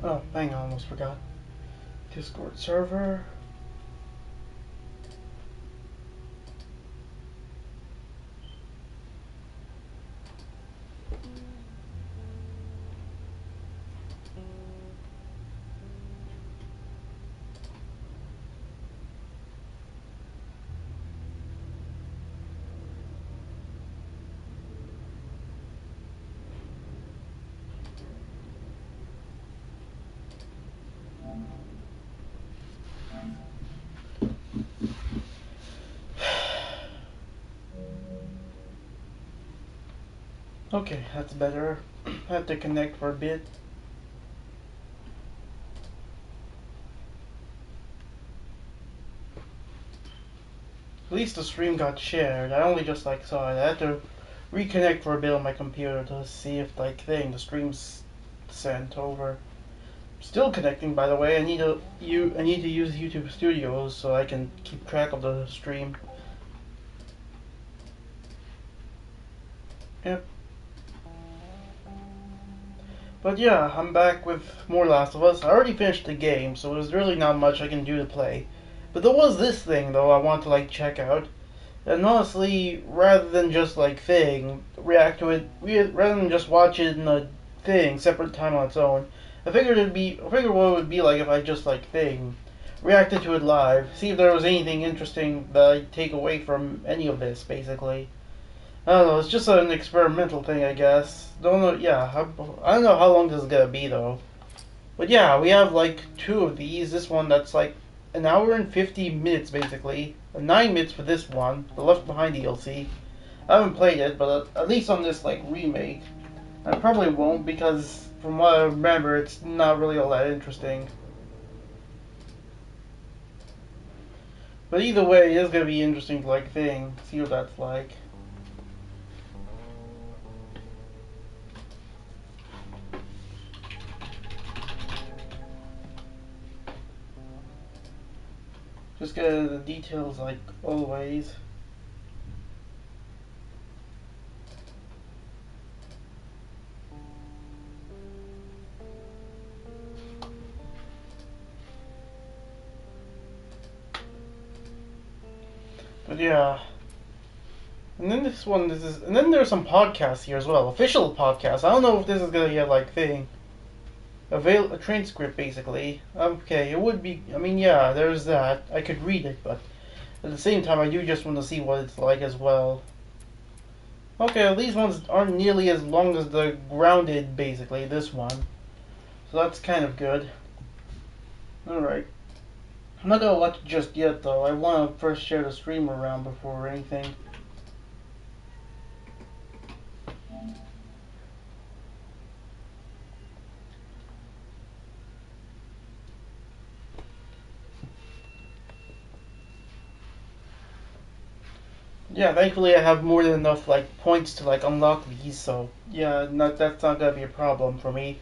Oh, hang on, almost forgot. Discord server. Okay, that's better. I have to connect for a bit. At least the stream got shared. I only just saw it. I had to reconnect for a bit on my computer to see if the stream's sent over. Still connecting, by the way. I need to use YouTube Studios so I can keep track of the stream. Yep. But yeah, I'm back with more Last of Us. I already finished the game, so there's really not much I can do to play. But there was this thing though I want to check out. And honestly, rather than just react to it, rather than just watch it in a separate time on its own, I figured what it would be like if I just reacted to it live, see if there was anything interesting that I'd take away from any of this, basically. I don't know, it's just an experimental thing, I guess. Don't know, yeah, I don't know how long this is gonna be though. But yeah, we have two of these. This one that's an hour and 50 minutes basically. 9 minutes for this one, the Left Behind DLC. I haven't played it, but at least on this remake, I probably won't because from what I remember, it's not really all that interesting. But either way, it is gonna be interesting to see what that's like. Just get the details like always. But yeah. And then and then there's some podcasts here as well, official podcasts. I don't know if this is gonna get a transcript basically. Okay, it would be. I mean, yeah, there's that. I could read it, but at the same time, I do just want to see what it's like as well. Okay, well, these ones aren't nearly as long as the grounded, basically. This one, so that's kind of good. All right. I'm not gonna watch it just yet, though. I want to first share the stream around before anything. Yeah, thankfully I have more than enough points to unlock these, so yeah, that's not gonna be a problem for me.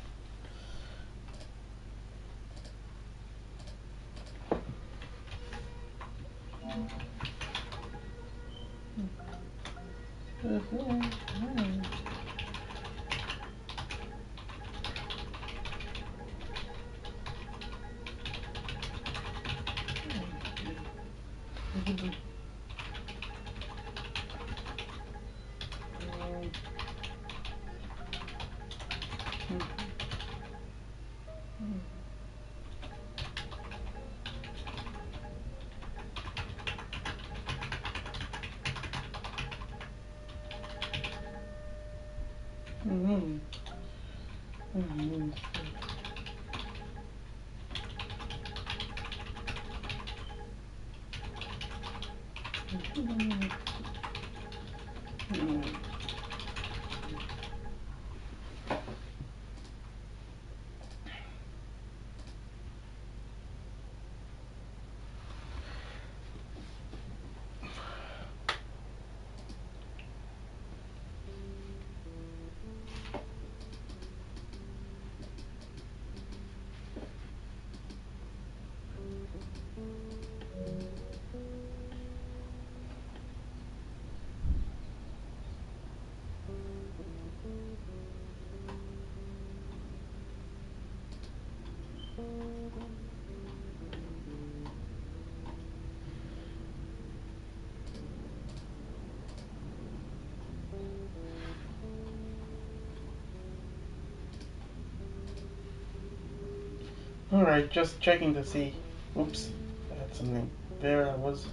Alright, just checking to see. Oops, I had something there that was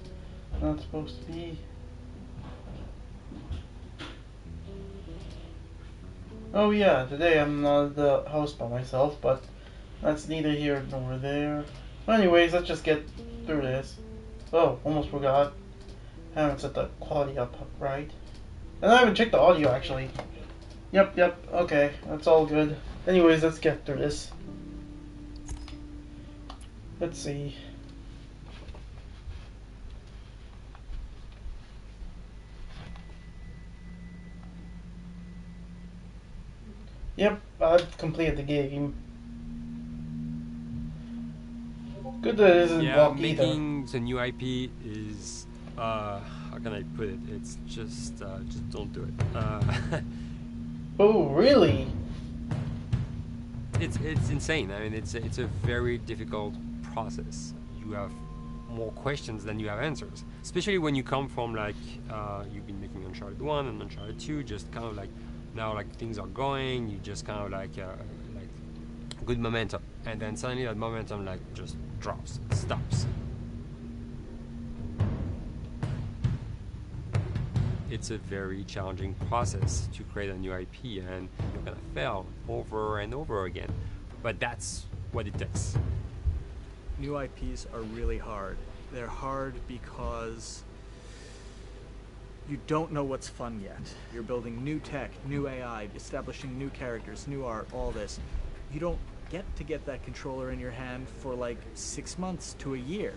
not supposed to be. Oh yeah, today I'm not at the house by myself, but that's neither here nor there. Anyways, let's just get through this. Oh, almost forgot. Haven't set the quality up right. And I haven't checked the audio actually. Yep, okay, that's all good. Anyways, let's get through this. Let's see. Yep, I've completed the game. Good that it isn't blocked either. Making the new IP is how can I put it? It's just don't do it. Oh, really? It's insane. I mean, it's a very difficult process. You have more questions than you have answers, especially when you come from like you've been making Uncharted 1 and Uncharted 2, just kind of like now like things are going, you just kind of like good momentum, and then suddenly that momentum like just drops, stops. It's a very challenging process to create a new IP, and you're gonna fail over and over again, but that's what it takes. New IPs are really hard. They're hard because you don't know what's fun yet. You're building new tech, new AI, establishing new characters, new art, all this. You don't get that controller in your hand for like 6 months to a year.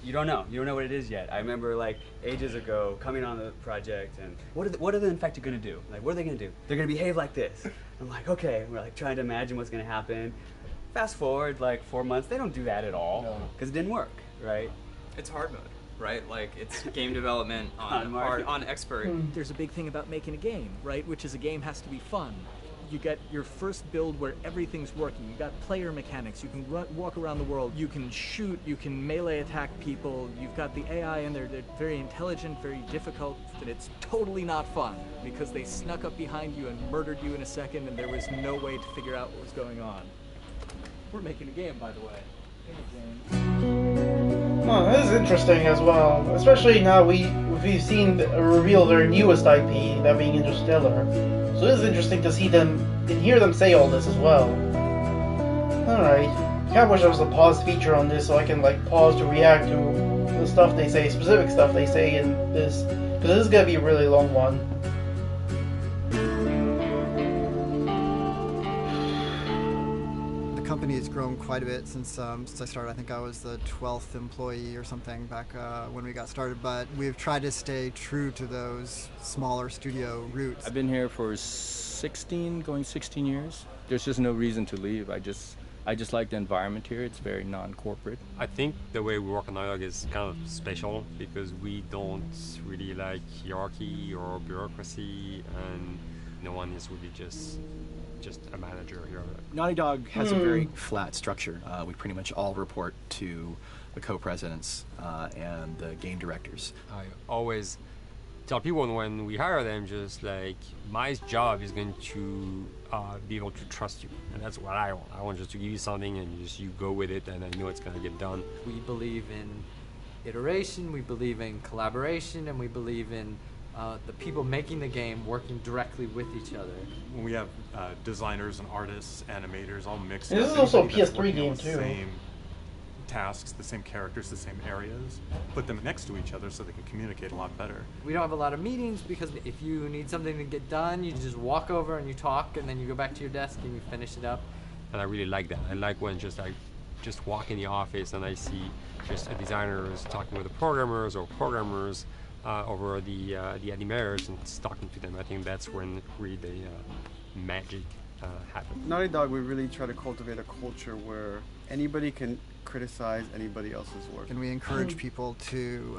You don't know what it is yet. I remember like ages ago coming on the project and what are the infected gonna do? Like, what are they gonna do? They're gonna behave like this. I'm like, okay, we're like trying to imagine what's gonna happen. Fast forward like 4 months, they don't do that at all because it didn't work, right? It's hard mode, right? Like it's game development on expert. There's a big thing about making a game, right? Which is a game has to be fun. You get your first build where everything's working. You got player mechanics. You can walk around the world. You can shoot. You can melee attack people. You've got the AI in there. They're very intelligent, very difficult, but it's totally not fun because they snuck up behind you and murdered you in a second, and there was no way to figure out what was going on. We're making a game, by the way. Oh, this is interesting as well, especially now we've seen reveal their newest IP, that being Interstellar. So it is interesting to see them and hear them say all this as well. Alright. Kinda wish there was a pause feature on this so I can like pause to react to the stuff they say, specific stuff they say in this. Because this is gonna be a really long one. The company has grown quite a bit since I started. I think I was the 12th employee or something back when we got started, but we've tried to stay true to those smaller studio roots. I've been here for 16 years. There's just no reason to leave. I just like the environment here. It's very non-corporate. I think the way we work on Dialogue is kind of special because we don't really like hierarchy or bureaucracy, and no one is really just a manager here. Naughty Dog has a very flat structure. We pretty much all report to the co-presidents and the game directors. I always tell people when we hire them, just like, my job is going to be able to trust you, and that's what I want. I want just to give you something and you go with it, and I know it's going to get done. We believe in iteration, we believe in collaboration, and we believe in the people making the game working directly with each other. When we have designers and artists, animators, all mixed. This is also a PS3 game too. Same tasks, the same characters, the same areas. Put them next to each other so they can communicate a lot better. We don't have a lot of meetings because if you need something to get done, you just walk over and you talk, and then you go back to your desk and you finish it up. And I really like that. I like when I just walk in the office and I see just designers talking with the programmers or programmers over the animators and talking to them. I think that's when really the magic happens. Naughty Dog, we really try to cultivate a culture where anybody can criticize anybody else's work. And we encourage people to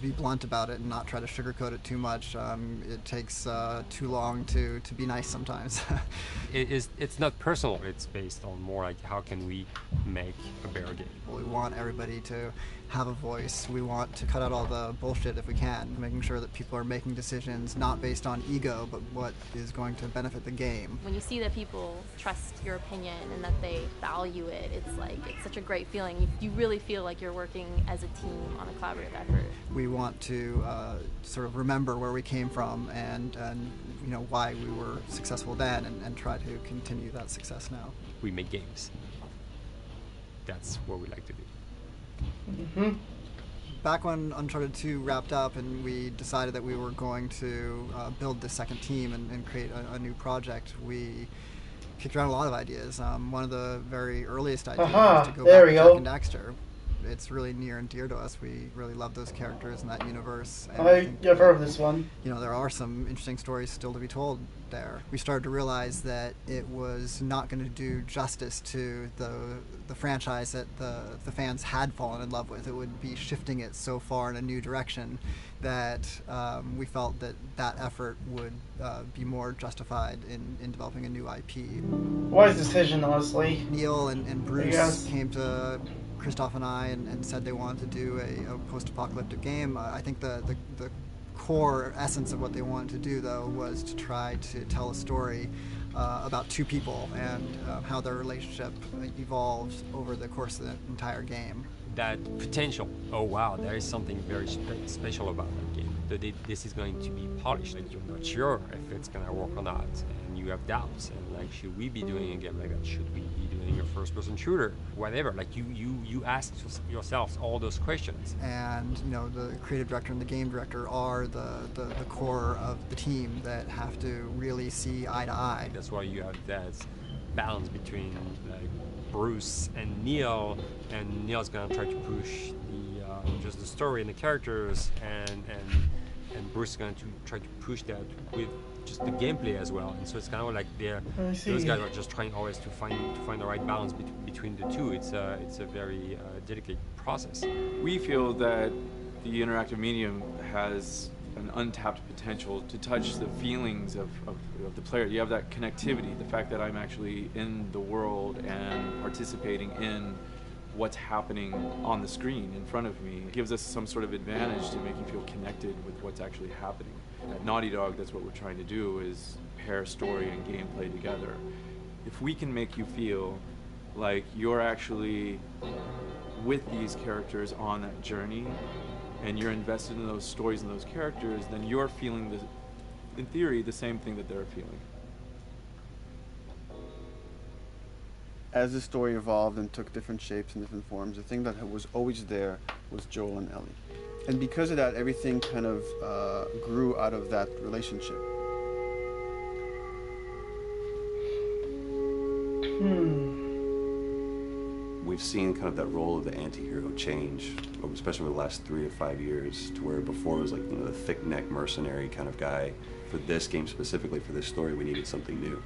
be blunt about it and not try to sugarcoat it too much. It takes too long to be nice sometimes. It's not personal. It's based on more like how can we make a better game. We want everybody to have a voice. We want to cut out all the bullshit if we can, making sure that people are making decisions not based on ego, but what is going to benefit the game. When you see that people trust your opinion and that they value it, it's like. It's such a great feeling. You really feel like you're working as a team on a collaborative effort. We want to sort of remember where we came from and you know why we were successful then, and try to continue that success now. We make games. That's what we like to do. Mm-hmm. Back when Uncharted 2 wrapped up and we decided that we were going to build the second team and create a new project, we kicked around a lot of ideas. One of the very earliest ideas was to go back to Jak and Daxter. It's really near and dear to us. We really love those characters in that universe. And I've heard of this one. You know, there are some interesting stories still to be told there. We started to realize that it was not going to do justice to the franchise that the fans had fallen in love with. It would be shifting it so far in a new direction that we felt that effort would be more justified in developing a new IP. Wise decision, honestly. Neil and Bruce came to Christoph and I and said they wanted to do a post-apocalyptic game. I think the core essence of what they wanted to do, though, was to try to tell a story about two people and how their relationship evolves over the course of the entire game. That potential, oh wow, there is something very special about that game. This is going to be polished. Like, you're not sure if it's going to work or not, and you have doubts. And like, should we be doing a game like that? Should we be doing a first-person shooter? Whatever. Like, you ask yourselves all those questions. And you know, the creative director and the game director are the core of the team that have to really see eye to eye. That's why you have that balance between like Bruce and Neil's gonna try to push just the story and the characters, and Bruce is going to try to push that with just the gameplay as well. And so it's kind of like those guys are just trying always to find the right balance between the two. It's a very dedicated process. We feel that the interactive medium has an untapped potential to touch the feelings of the player. You have that connectivity, the fact that I'm actually in the world and participating in what's happening on the screen in front of me. It gives us some sort of advantage to make you feel connected with what's actually happening. At Naughty Dog, that's what we're trying to do, is pair story and gameplay together. If we can make you feel like you're actually with these characters on that journey, and you're invested in those stories and those characters, then you're feeling, in theory, the same thing that they're feeling. As the story evolved and took different shapes and different forms, the thing that was always there was Joel and Ellie. And because of that, everything kind of grew out of that relationship. We've seen kind of that role of the anti-hero change, especially over the last 3 to 5 years, to where before it was like, you know, the thick-neck mercenary kind of guy. For this game specifically, for this story, we needed something new.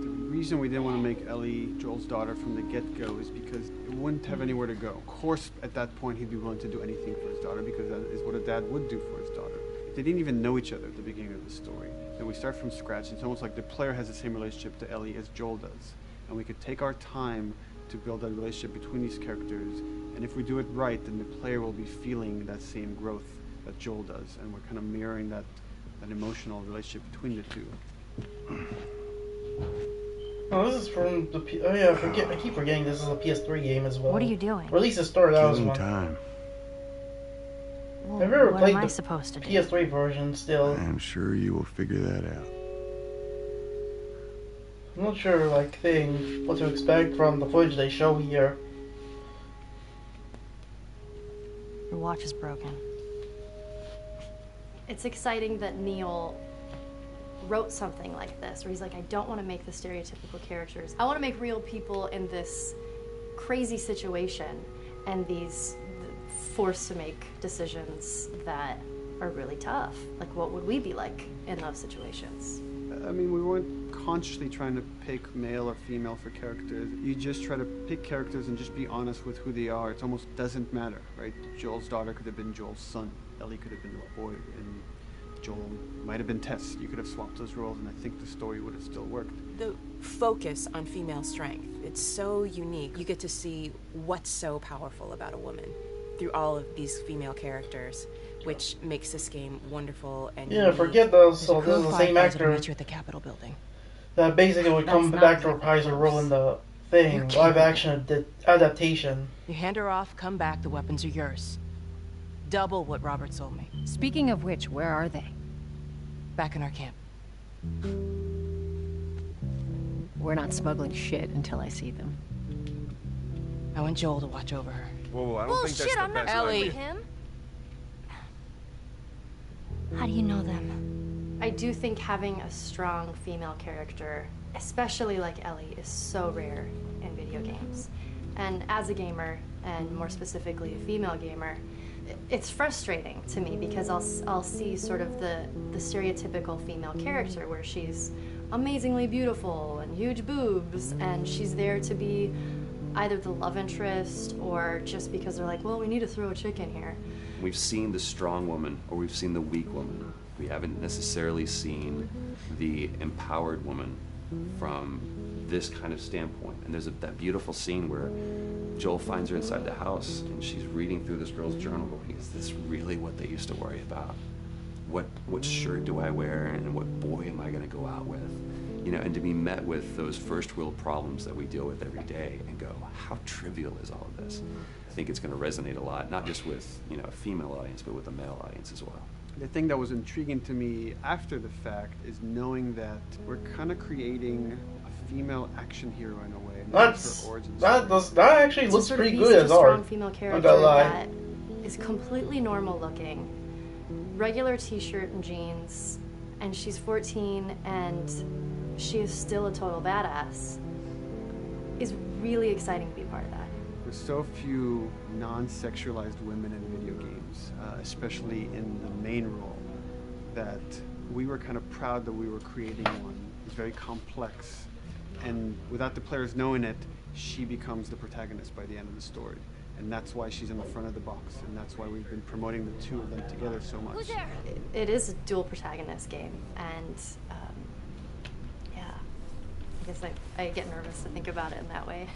The reason we didn't want to make Ellie Joel's daughter from the get-go is because it wouldn't have anywhere to go. Of course, at that point, he'd be willing to do anything for his daughter, because that is what a dad would do for his daughter. They didn't even know each other at the beginning of the story. And we start from scratch. It's almost like the player has the same relationship to Ellie as Joel does. And we could take our time to build that relationship between these characters. And if we do it right, then the player will be feeling that same growth that Joel does. And we're kind of mirroring that emotional relationship between the two. Oh, this is from the oh yeah, I keep forgetting this is a PS3 game as well. What are you doing? Or at least it started out as one. Time. Well, Have you ever what played am I the supposed to do? PS3 version still? I'm sure you will figure that out. I'm not sure, like, what to expect from the footage they show here. Your watch is broken. It's exciting that Neil wrote something like this, where he's like, I don't want to make the stereotypical characters. I want to make real people in this crazy situation and these forced to make decisions that are really tough. Like, what would we be like in those situations? I mean, we weren't consciously trying to pick male or female for characters. You just try to pick characters and just be honest with who they are. It almost doesn't matter, right? Joel's daughter could have been Joel's son. Ellie could have been a boy, and Joel might have been Tess. You could have swapped those roles, and I think the story would have still worked. The focus on female strength, it's so unique. You get to see what's so powerful about a woman through all of these female characters. which makes this game wonderful and Yeah, unique. forget those. There's So a crew this is of the same firefighters that'll actor meet you at the Capitol building. that basically would come That's back not to exactly reprise a role in the You're thing, capable. live action adaptation. You hand her off, come back, the weapons are yours. Double what Robert sold me. Speaking of which, where are they? Back in our camp. We're not smuggling shit until I see them. I want Joel to watch over her. Whoa, I don't think that's the best Ellie. idea. Him? How do you know them? I do think having a strong female character, especially like Ellie, is so rare in video games. And as a gamer, and more specifically a female gamer, it's frustrating to me because I'll see sort of the stereotypical female character where she's amazingly beautiful and huge boobs, and she's there to be either the love interest or just because they're like, well, we need to throw a chick in here. We've seen the strong woman or we've seen the weak woman. We haven't necessarily seen the empowered woman from this kind of standpoint. And there's that beautiful scene where Joel finds her inside the house and she's reading through this girl's journal going, is this really what they used to worry about? What shirt do I wear and what boy am I gonna go out with? You know, and to be met with those first world problems that we deal with every day and go, how trivial is all of this? I think it's gonna resonate a lot, not just with, you know, a female audience, but with a male audience as well. The thing that was intriguing to me after the fact is knowing that we're kind of creating a female action hero in a way. That actually looks So pretty sort of good a as strong art. female Not character gonna lie. that is completely normal looking, regular t-shirt and jeans, and she's 14 and she is still a total badass, is really exciting to be part of that. There's so few non-sexualized women in video games, especially in the main role, that we were kind of proud that we were creating one. It's very complex, and without the players knowing it, she becomes the protagonist by the end of the story. And that's why she's in the front of the box, and that's why we've been promoting the two of them together so much. Who's there? It is a dual protagonist game, and yeah, I guess I get nervous to think about it in that way.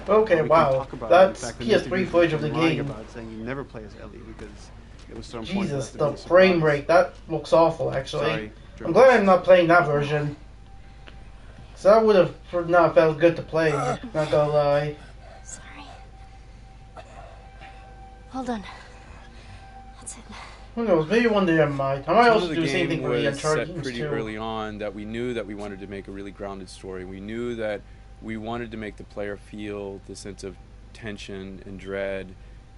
Okay, We can wow. talk about That's it. In fact, in PS3 interviews footage we of the can lie game. about saying you never play as Ellie because it was so important. Jesus, to the be a frame surprise. rate, that looks awful actually. Sorry, I'm glad I'm not playing that version. So that would have not felt good to play, not gonna lie. Sorry. Hold on. That's it. Who knows, maybe one day I might. I might Tone also of the do the same game thing for the was Uncharted set games pretty too. early on that we knew that we wanted to make a really grounded story. We knew that we wanted to make the player feel the sense of tension and dread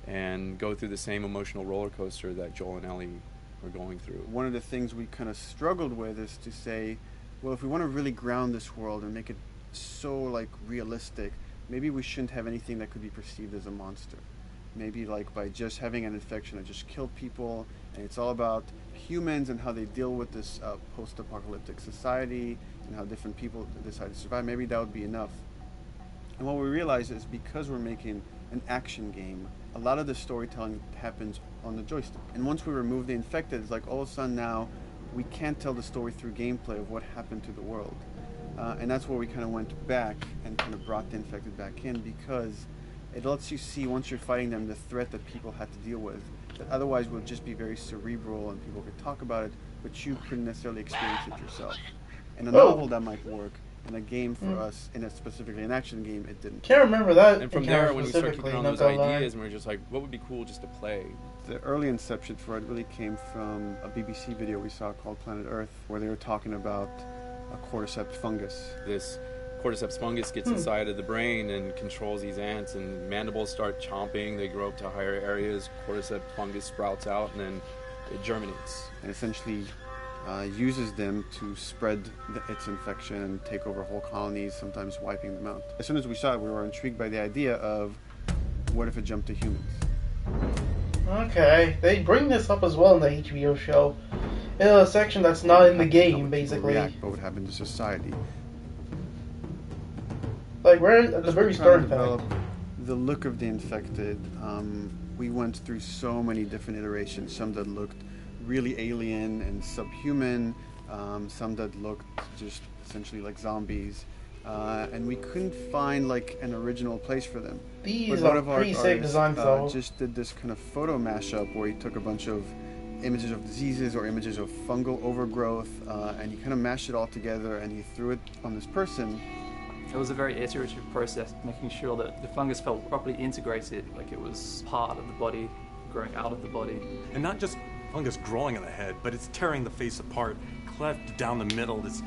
and go through the same emotional roller coaster that Joel and Ellie were going through. One of the things we kind of struggled with is to say, well, if we want to really ground this world and make it so like realistic, maybe we shouldn't have anything that could be perceived as a monster. Maybe like by just having an infection that just killed people, and it's all about humans and how they deal with this post-apocalyptic society and how different people decide to survive. Maybe that would be enough. And what we realize is because we're making an action game, a lot of the storytelling happens on the joystick. And once we remove the infected, it's like all of a sudden now we can't tell the story through gameplay of what happened to the world. And that's where we kind of went back and kind of brought the infected back in, because it lets you see, once you're fighting them, the threat that people had to deal with. That otherwise would just be very cerebral and people could talk about it, but you couldn't necessarily experience it yourself. In a novel that might work. In a game for us, in a specifically an action game, it didn't. Can't remember that. And from there, when we started kicking around those ideas, and we were just like, what would be cool just to play? The early inception for it really came from a BBC video we saw called Planet Earth, where they were talking about a cordyceps fungus. This cordyceps fungus gets inside of the brain and controls these ants, and mandibles start chomping, they grow up to higher areas, cordyceps fungus sprouts out, and then it germinates. And essentially uses them to spread its infection and take over whole colonies, sometimes wiping them out. As soon as we saw it, we were intrigued by the idea of what if it jumped to humans? Okay, they bring this up as well in the HBO show. In a section that's not in the game, basically. React, what would happen to society? Like, we're at the very start of develop that. the look of the infected. We went through so many different iterations, some that looked really alien and subhuman, some that looked just essentially like zombies. and we couldn't find like an original place for them. These but one are of our pretty sick artists designs, though. just did this kind of photo mashup where he took a bunch of images of diseases or images of fungal overgrowth, and he kind of mashed it all together and he threw it on this person. It was a very iterative process, making sure that the fungus felt properly integrated, like it was part of the body, growing out of the body. And not just fungus growing on the head, but it's tearing the face apart, cleft down the middle, this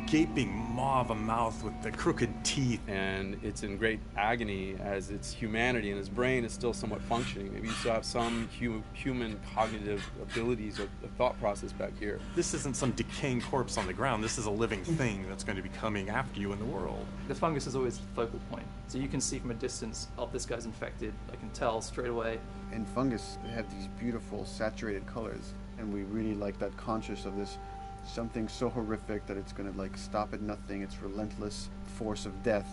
gaping maw of a mouth with the crooked teeth. And it's in great agony as its humanity and its brain is still somewhat functioning. Maybe you still have some human cognitive abilities or the thought process back here. This isn't some decaying corpse on the ground. This is a living thing that's going to be coming after you in the world. The fungus is always the focal point. So you can see from a distance, oh, this guy's infected. I can tell straight away. In fungus, they have these beautiful saturated colors, and we really like that conscious of this something so horrific that it's going to like stop at nothing. It's relentless force of death,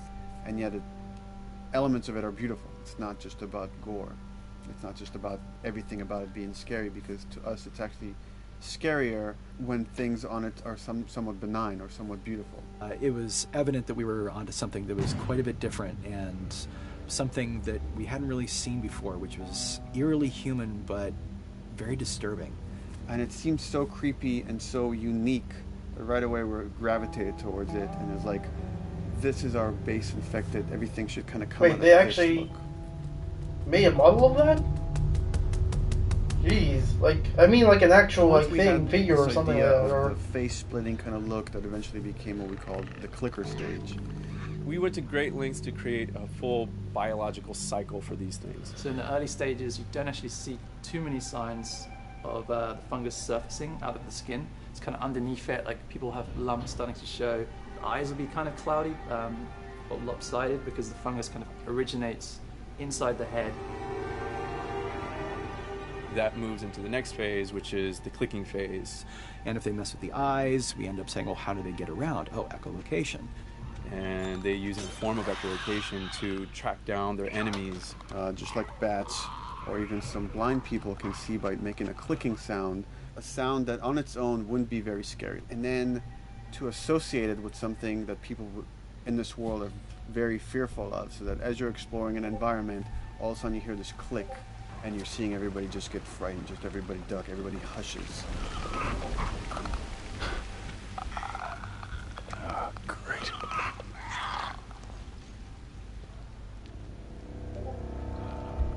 and yet elements of it are beautiful. It's not just about gore. It's not just about everything about it being scary, because to us it's actually scarier when things on it are somewhat benign or somewhat beautiful. It was evident that we were onto something that was quite a bit different and something that we hadn't really seen before, which was eerily human but very disturbing. And it seemed so creepy and so unique that right away we gravitated towards it, and it's like, this is our base infected, everything should kind of come out. Wait, they actually made a model of that? Jeez, like, I mean like an actual like figure or something like that. Or the face splitting kind of look that eventually became what we called the clicker stage. We went to great lengths to create a full biological cycle for these things. So in the early stages, you don't actually see too many signs of the fungus surfacing out of the skin. It's kind of underneath it, like people have lumps starting to show. The eyes will be kind of cloudy or lopsided because the fungus kind of originates inside the head. That moves into the next phase, which is the clicking phase. And if they mess with the eyes, we end up saying, well, how do they get around? Oh, echolocation. And they use a form of echolocation to track down their enemies. Just like bats, or even some blind people can see by making a clicking sound, a sound that on its own wouldn't be very scary. And then to associate it with something that people in this world are very fearful of, so that as you're exploring an environment, all of a sudden you hear this click, and you're seeing everybody just get frightened, just everybody duck, everybody hushes. Great.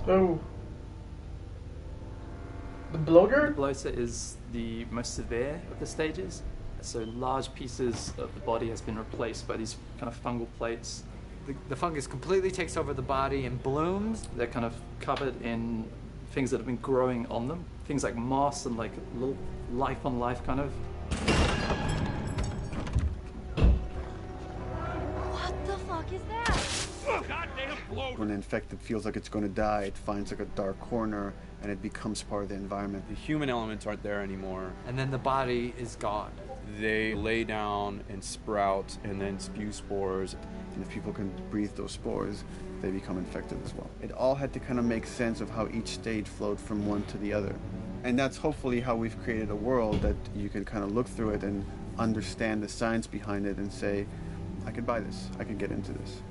Oh. The bloater? The bloater is the most severe of the stages. So large pieces of the body has been replaced by these kind of fungal plates. The fungus completely takes over the body and blooms. They're kind of covered in things that have been growing on them. Things like moss and like little life on life kind of. What the fuck is that? Goddamn bloater! When an infected feels like it's going to die, it finds like a dark corner and it becomes part of the environment. The human elements aren't there anymore. And then the body is gone. They lay down and sprout and then spew spores. And if people can breathe those spores, they become infected as well. It all had to kind of make sense of how each stage flowed from one to the other. And that's hopefully how we've created a world that you can kind of look through it and understand the science behind it and say, I could buy this, I could get into this.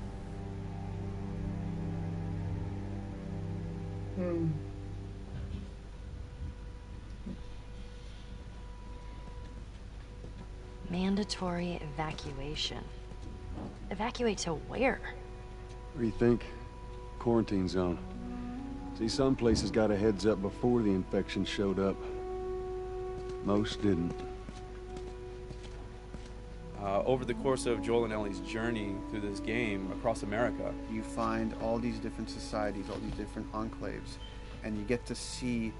Mandatory evacuation. Evacuate to where? What do you think? Quarantine zone. See, some places got a heads up before the infection showed up. Most didn't. Over the course of Joel and Ellie's journey through this game across America, you find all these different societies, all these different enclaves, and you get to see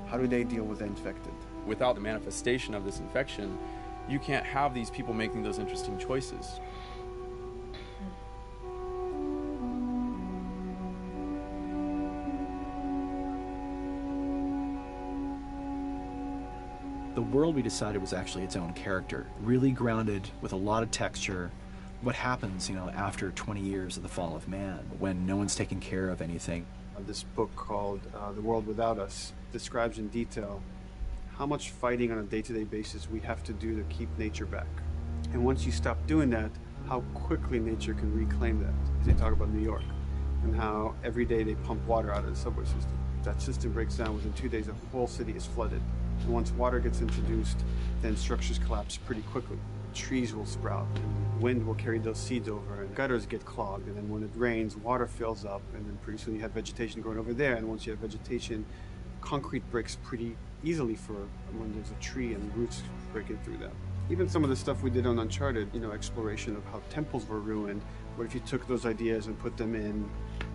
how do they deal with the infected. Without the manifestation of this infection, you can't have these people making those interesting choices. The world we decided was actually its own character, really grounded with a lot of texture. What happens, after 20 years of the fall of man, when no one's taking care of anything? This book called The World Without Us describes in detail how much fighting on a day-to-day basis we have to do to keep nature back. And once you stop doing that, how quickly nature can reclaim that. They talk about New York and how every day they pump water out of the subway system. That system breaks down within 2 days, the whole city is flooded. And once water gets introduced, then structures collapse pretty quickly. Trees will sprout, and wind will carry those seeds over, and gutters get clogged, and then when it rains, water fills up, and then pretty soon you have vegetation growing over there, and once you have vegetation, concrete breaks pretty easily for when there's a tree and roots breaking through that. Even some of the stuff we did on Uncharted, exploration of how temples were ruined, what if you took those ideas and put them in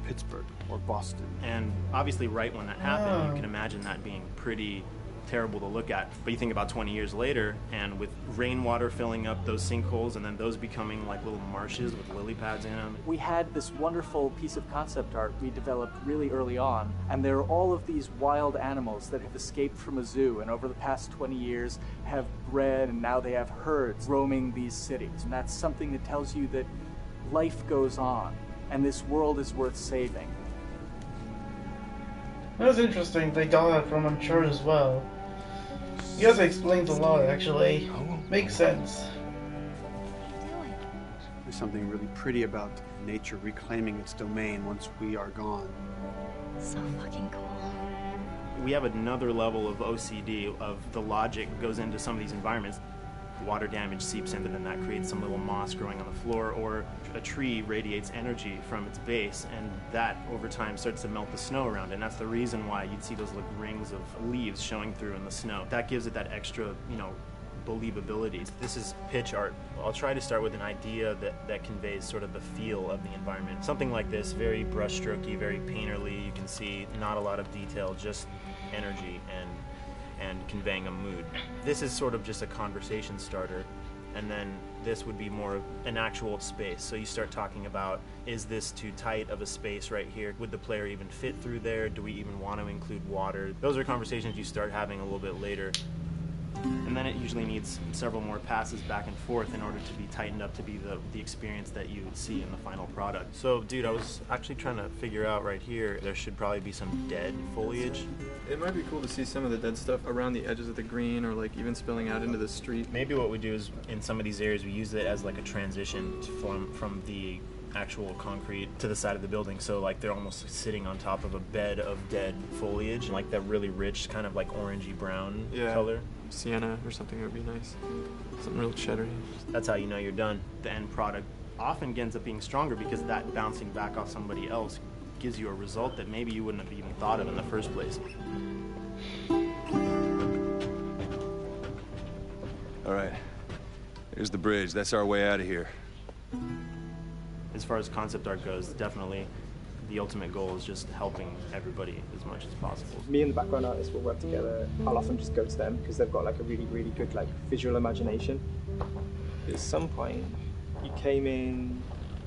Pittsburgh or Boston? And obviously right when that happened, you can imagine that being pretty terrible to look at. But you think about 20 years later, and with rainwater filling up those sinkholes and then those becoming like little marshes with lily pads in them. We had this wonderful piece of concept art we developed really early on, and there are all of these wild animals that have escaped from a zoo and over the past 20 years have bred, and now they have herds roaming these cities. And that's something that tells you that life goes on, and this world is worth saving. That's interesting, they got that from Uncharted as well. You guys explained a lot, actually. Makes sense. There's something really pretty about nature reclaiming its domain once we are gone. So fucking cool. We have another level of OCD of the logic goes into some of these environments. Water damage seeps in, and then that creates some little moss growing on the floor, or a tree radiates energy from its base, and that over time starts to melt the snow around, and that's the reason why you'd see those like rings of leaves showing through in the snow. That gives it that extra, believability. This is pitch art. I'll try to start with an idea that conveys sort of the feel of the environment. Something like this, very brushstrokey, very painterly. You can see not a lot of detail, just energy and conveying a mood. This is sort of just a conversation starter, and then this would be more of an actual space. So you start talking about, is this too tight of a space right here? Would the player even fit through there? Do we even want to include water? Those are conversations you start having a little bit later. And then it usually needs several more passes back and forth in order to be tightened up to be the experience that you see in the final product. So, dude, I was actually trying to figure out right here, there should probably be some dead foliage. It might be cool to see some of the dead stuff around the edges of the green, or like even spilling out into the street. Maybe what we do is, in some of these areas, we use it as like a transition from the actual concrete to the side of the building, so like they're almost sitting on top of a bed of dead foliage, like that really rich kind of like orangey brown color. Sienna or something would be nice. Something real cheddary. That's how you know you're done. The end product often ends up being stronger because that bouncing back off somebody else gives you a result that maybe you wouldn't have even thought of in the first place. All right, here's the bridge. That's our way out of here. As far as concept art goes, definitely the ultimate goal is just helping everybody as much as possible. Me and the background artist will work together. I'll often just go to them because they've got like a really, really good like visual imagination. At some point, you came in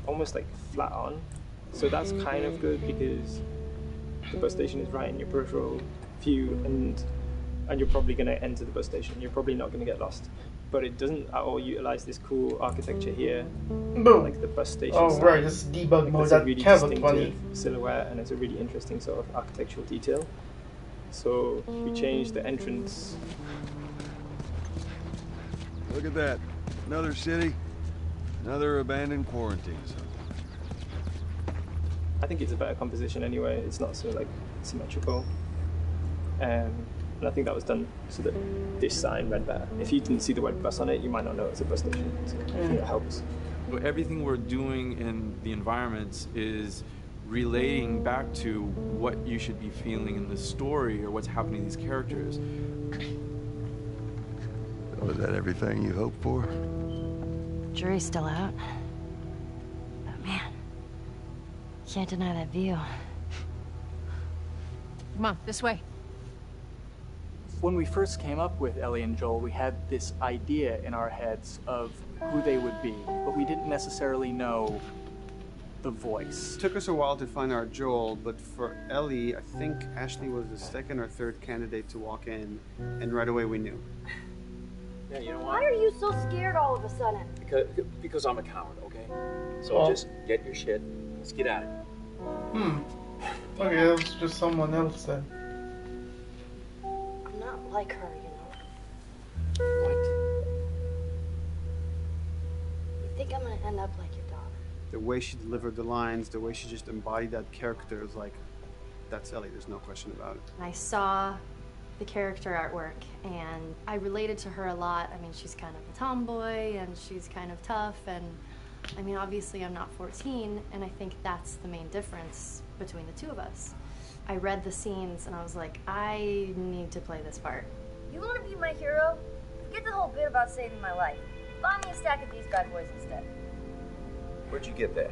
almost like flat on, so that's kind of good because the bus station is right in your peripheral view, and you're probably going to enter the bus station. You're probably not going to get lost. But it doesn't at all utilize this cool architecture here, like the bus station. Oh, style. right, this is debug mode. It's That a really kind of distinctive funny. silhouette, and it's a really interesting sort of architectural detail. So we changed the entrance. Look at that. Another city, another abandoned quarantine zone. I think it's a better composition anyway. It's not so like symmetrical. And I think that was done so that this sign read better. If you didn't see the word bus on it, you might not know it's a bus station. So I think it helps. Everything we're doing in the environments is relating back to what you should be feeling in the story or what's happening to these characters. Was that everything you hoped for? Jury's still out. But man, can't deny that view. Come on, this way. When we first came up with Ellie and Joel, we had this idea in our heads of who they would be, but we didn't necessarily know the voice. It took us a while to find our Joel, but for Ellie, I think Ashley was the second or third candidate to walk in, and right away we knew. Yeah, you know Why what? are you so scared all of a sudden? Because I'm a coward, okay? So just get your shit. Let's get out of here. Okay, that was just someone else then. I'm not like her, you know. What? You think I'm gonna end up like your daughter. The way she delivered the lines, the way she just embodied that character is like, that's Ellie, there's no question about it. I saw the character artwork and I related to her a lot. I mean, she's kind of a tomboy and she's kind of tough, and I mean, obviously I'm not 14, and I think that's the main difference between the two of us. I read the scenes and I was like, I need to play this part. You want to be my hero? Forget the whole bit about saving my life. Find me a stack of these bad boys instead. Where'd you get that?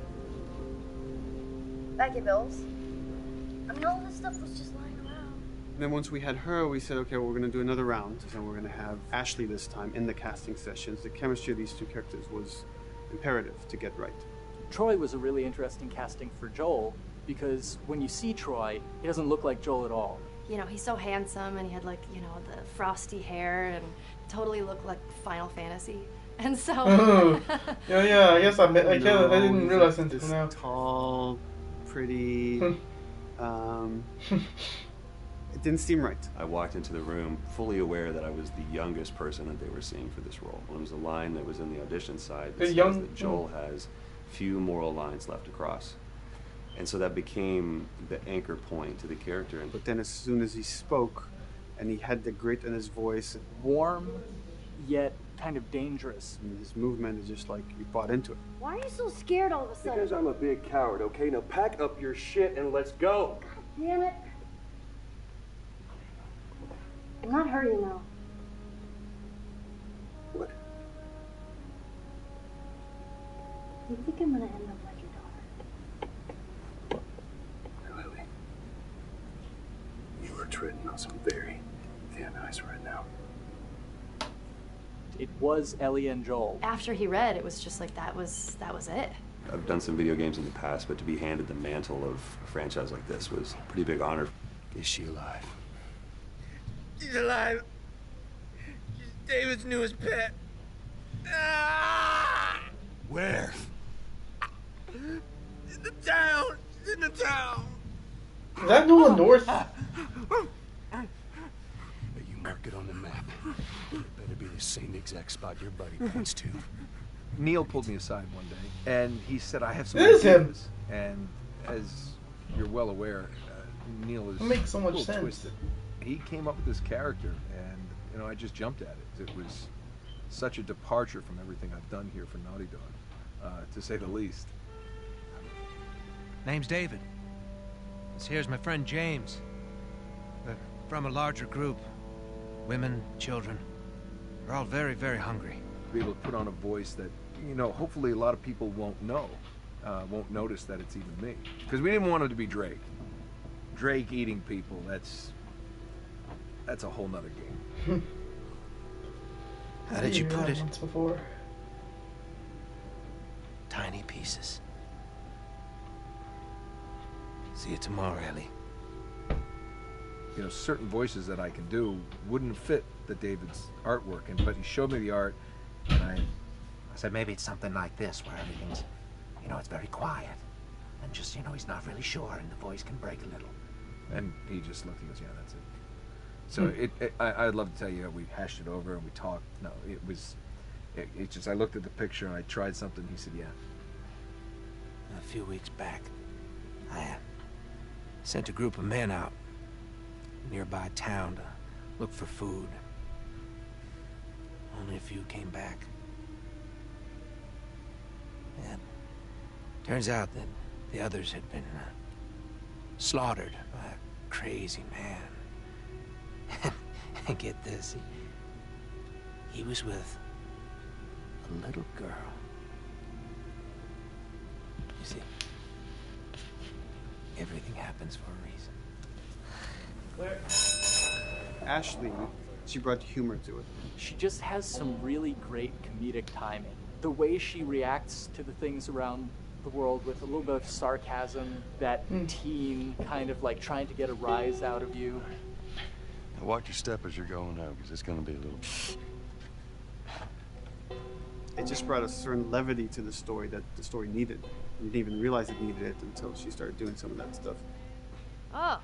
Back at Bill's. I mean, all this stuff was just lying around. And then once we had her, we said, okay, well, we're going to do another round, and we're going to have Ashley this time in the casting sessions. The chemistry of these two characters was imperative to get right. Troy was a really interesting casting for Joel, because when you see Troy, he doesn't look like Joel at all. You know, he's so handsome and he had like, you know, the frosty hair and totally looked like Final Fantasy. And so... yeah, I guess I didn't realize until this now. Tall, pretty... it didn't seem right. I walked into the room fully aware that I was the youngest person that they were seeing for this role. It was a line that was in the audition side that says that Joel has few moral lines left to cross. And so that became the anchor point to the character. But then as soon as he spoke, and he had the grit in his voice... Warm, yet kind of dangerous. And his movement is just like, you bought into it. Why are you so scared all of a sudden? Because I'm a big coward, okay? Now pack up your shit and let's go. Damn it. I'm not hurting you now. What? You think I'm gonna end up like your daughter? Lily, you are treading on some very thin ice right now. It was Ellie and Joel. After he read, it was just like, that was it. I've done some video games in the past, but to be handed the mantle of a franchise like this was a pretty big honor. Is she alive? She's alive. She's David's newest pet. Ah! Where? In the town. She's in the town. Is that Nolan North? You mark it on the map. It better be the same exact spot your buddy points to. Neil pulled me aside one day, and he said, I have some It is him. ideas. And as you're well aware, Neil is It makes so much a little sense. twisted. He came up with this character, and you know, I just jumped at it. It was such a departure from everything I've done here for Naughty Dog, to say the least. Name's David. This here's my friend James. We're from a larger group. Women, children. We're all very, very hungry. Be able to put on a voice that, you know, hopefully a lot of people won't know, won't notice that it's even me. Because we didn't want it to be Drake. Drake eating people, that's a whole nother game. How did you put it? Once before. Tiny pieces. See you tomorrow, Ellie. You know, certain voices that I can do wouldn't fit the David's artwork, but he showed me the art, and I said maybe it's something like this, where everything's, you know, it's very quiet. And just, you know, he's not really sure, and the voice can break a little. And he just looked and goes, yeah, that's it. So I'd love to tell you, we hashed it over and we talked. No, it just, I looked at the picture and I tried something. He said, yeah. A few weeks back, I sent a group of men out nearby town to look for food. Only a few came back. And turns out that the others had been slaughtered by a crazy man. And get this, he was with a little girl. You see, everything happens for a reason. Ashley, she brought humor to it. She just has some really great comedic timing. The way she reacts to the things around the world with a little bit of sarcasm, that teen kind of like trying to get a rise out of you. Now watch your step as you're going out, because it's going to be a little... It just brought a certain levity to the story that the story needed. You didn't even realize it needed it until she started doing some of that stuff. Oh,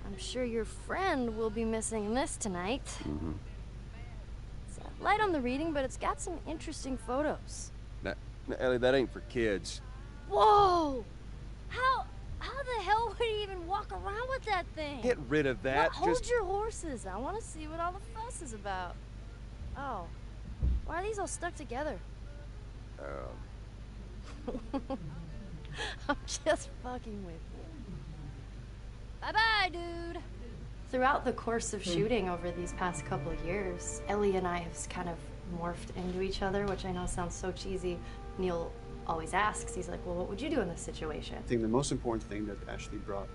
I'm sure your friend will be missing this tonight. Mm-hmm. It's light on the reading, but it's got some interesting photos. Now, Ellie, that ain't for kids. Whoa! How the hell would he even walk around with that thing? Get rid of that. Hold your horses. I want to see what all the fuss is about. Oh. Why are these all stuck together? I'm just fucking with you. Bye-bye, dude. Throughout the course of shooting over these past couple of years, Ellie and I have kind of morphed into each other, which I know sounds so cheesy. Neil always asks, he's like, well, what would you do in this situation? I think the most important thing that Ashley brought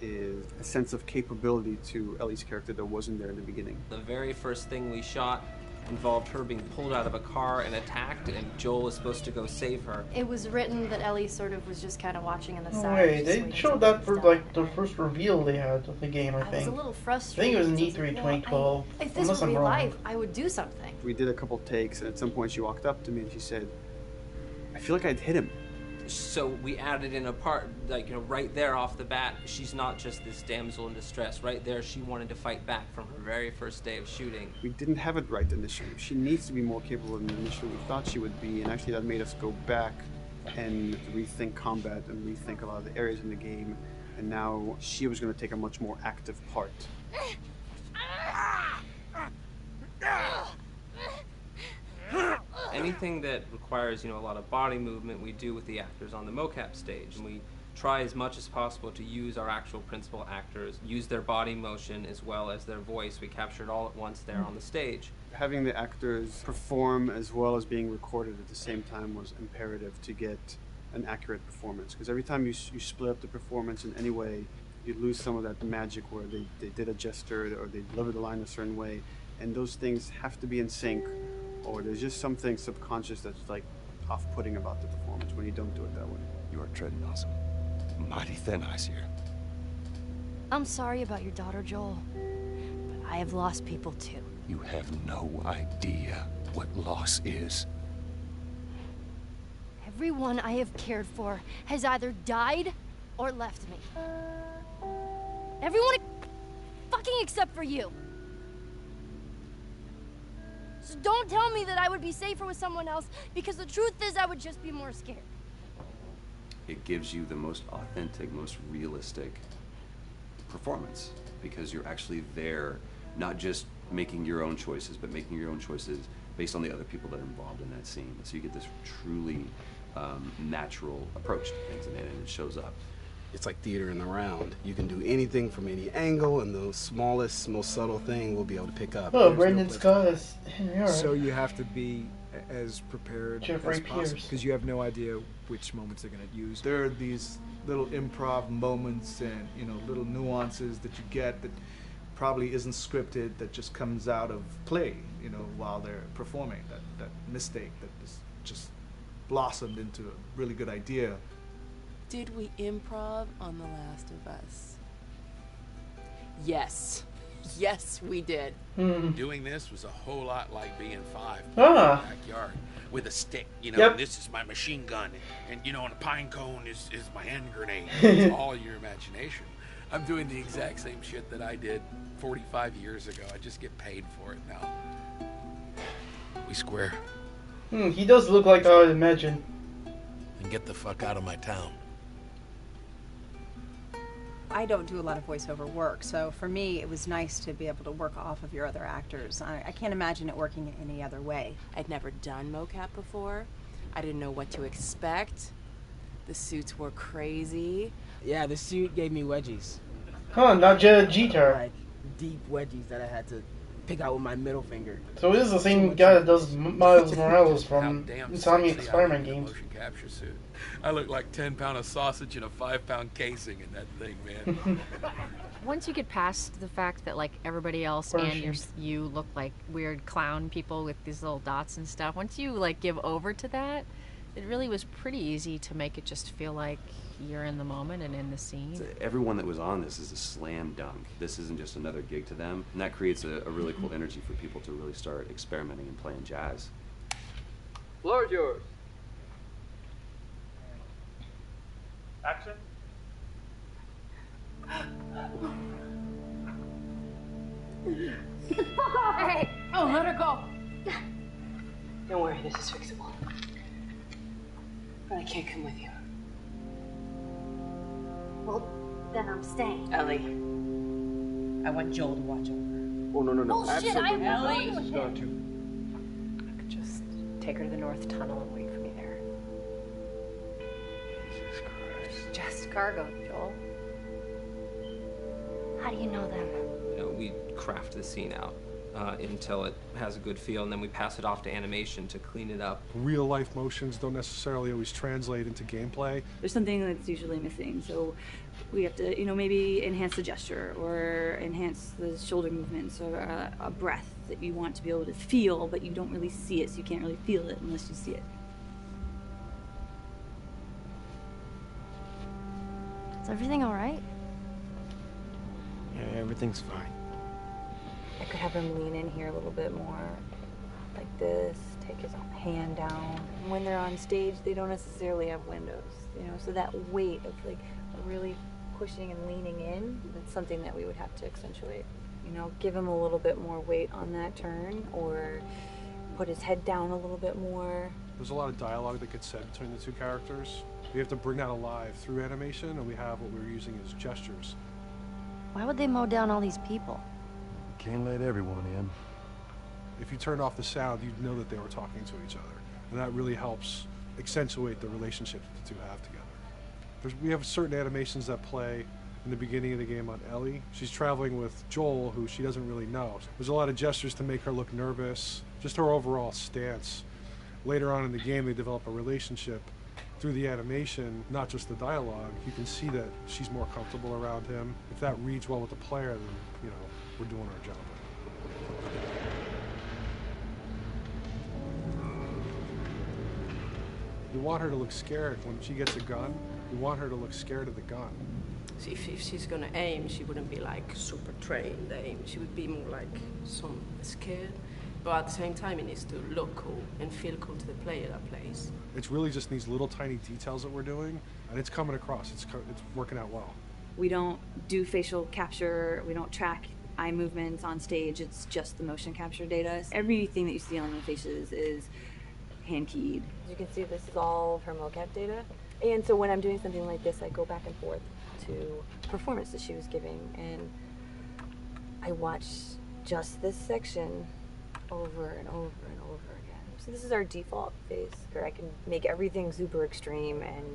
is a sense of capability to Ellie's character that wasn't there in the beginning. The very first thing we shot involved her being pulled out of a car and attacked, and Joel was supposed to go save her. It was written that Ellie sort of was just kind of watching on the No side. way, they showed that for like the first reveal they had of the game, I think. I was a little I frustrated. think it was in because E3 I was like, 2012. if this unless were I'm real wrong. life, I would do something. We did a couple takes, and at some point she walked up to me and she said, I feel like I'd hit him. So we added in a part, like, you know, right there off the bat, she's not just this damsel in distress. Right there, she wanted to fight back from her very first day of shooting. We didn't have it right initially. She needs to be more capable than initially we thought she would be, and actually that made us go back and rethink combat and rethink a lot of the areas in the game, and now she was going to take a much more active part. Anything that requires, you know, a lot of body movement, we do with the actors on the mocap stage, and we try as much as possible to use our actual principal actors, use their body motion as well as their voice. We captured all at once there on the stage. Having the actors perform as well as being recorded at the same time was imperative to get an accurate performance, because every time you split up the performance in any way, you lose some of that magic where they did a gesture or they delivered the line a certain way, and those things have to be in sync, or there's just something subconscious that's like off-putting about the performance when you don't do it that way. You are treading on some mighty thin ice here. I'm sorry about your daughter, Joel, but I have lost people too. You have no idea what loss is. Everyone I have cared for has either died or left me. Everyone fucking except for you. So don't tell me that I would be safer with someone else, because the truth is I would just be more scared. It gives you the most authentic, most realistic performance, because you're actually there, not just making your own choices, but making your own choices based on the other people that are involved in that scene. So you get this truly natural approach to things, and it shows up. It's like theater in the round. You can do anything from any angle, and the smallest, most subtle thing we'll be able to pick up. Oh, Brendan Scott is Henry. So you have to be as prepared Jeffrey as possible, Pierce. because you have no idea which moments they're going to use. There are these little improv moments and, you know, little nuances that you get that probably isn't scripted, that just comes out of play, you know, while they're performing. That mistake that is just blossomed into a really good idea. Did we improv on The Last of Us? Yes. Yes, we did. Doing this was a whole lot like being 5 in the backyard with a stick. You know, Yep. and this is my machine gun, and you know, and a pine cone is my hand grenade. It's all your imagination. I'm doing the exact same shit that I did 45 years ago. I just get paid for it now. We square. He does look like I would imagine. And get the fuck out of my town. I don't do a lot of voiceover work, so for me it was nice to be able to work off of your other actors. I can't imagine it working in any other way. I'd never done mocap before. I didn't know what to expect. The suits were crazy. Yeah, the suit gave me wedgies. Huh, not Jared Jeter. Like deep wedgies that I had to pick out with my middle finger. So this is the same guy that does Miles Morales from Insomniac Spider-Man games. Motion capture suit. I look like 10-pound of sausage in a 5-pound casing in that thing, man. Once you get past the fact that like everybody else and you look like weird clown people with these little dots and stuff, once you like give over to that, it really was pretty easy to make it just feel like you're in the moment and in the scene. So everyone that was on this is a slam dunk. This isn't just another gig to them, and that creates a really cool energy for people to really start experimenting and playing jazz. Floor is yours. Action. Hey! Oh, let her go. Don't worry, this is fixable. But I can't come with you. Well, then I'm staying. Ellie, I want Joel to watch over her. Oh, no, no, no. Oh, shit, I have Ellie. no She's got to. I could just take her to the North Tunnel and wait for me there. Jesus Christ. Just cargo, Joel. How do you know them? You know, we craft the scene out until it has a good feel, and then we pass it off to animation to clean it up. Real life motions don't necessarily always translate into gameplay. There's something that's usually missing, so we have to, maybe enhance the gesture or enhance the shoulder movements or a breath that you want to be able to feel, but you don't really see it, so you can't really feel it unless you see it. Is everything all right? Yeah, everything's fine. I could have him lean in here a little bit more, like this, take his hand down. When they're on stage, they don't necessarily have windows, so that weight of like really pushing and leaning in, that's something that we would have to accentuate. Give him a little bit more weight on that turn, or put his head down a little bit more. There's a lot of dialogue that gets said between the two characters. We have to bring that alive through animation, and we have what we're using as gestures. Why would they mow down all these people? Can't let everyone in. If you turned off the sound, you'd know that they were talking to each other. And that really helps accentuate the relationship that the two have together. We have certain animations that play in the beginning of the game on Ellie. She's traveling with Joel, who she doesn't really know. There's a lot of gestures to make her look nervous, just her overall stance. Later on in the game, they develop a relationship through the animation, not just the dialogue. You can see that she's more comfortable around him. If that reads well with the player, then, we're doing our job. You want her to look scared when she gets a gun. You want her to look scared of the gun. See, if she's gonna aim, she wouldn't be like super trained aim. She would be more like some scared. But at the same time, it needs to look cool and feel cool to the player that plays. It's really just these little tiny details that we're doing, and it's coming across. It's working out well. We don't do facial capture, we don't track eye movements on stage, it's just the motion capture data. Everything that you see on the faces is hand keyed. As you can see, this is all of her mocap data. And so when I'm doing something like this, I go back and forth to performance that she was giving, and I watch just this section over and over and over again. So this is our default face, where I can make everything super extreme and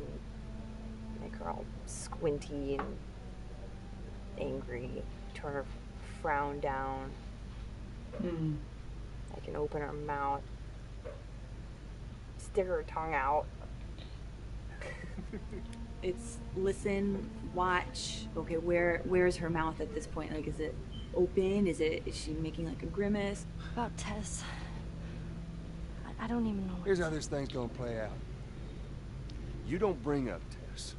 make her all squinty and angry, turn her frown down. I can open her mouth, stick her tongue out. It's listen, watch. Okay, where's her mouth at this point? Like, is it open? Is she making like a grimace? About Tess. I don't even know. Here's how this thing's gonna play out. You don't bring up Tess.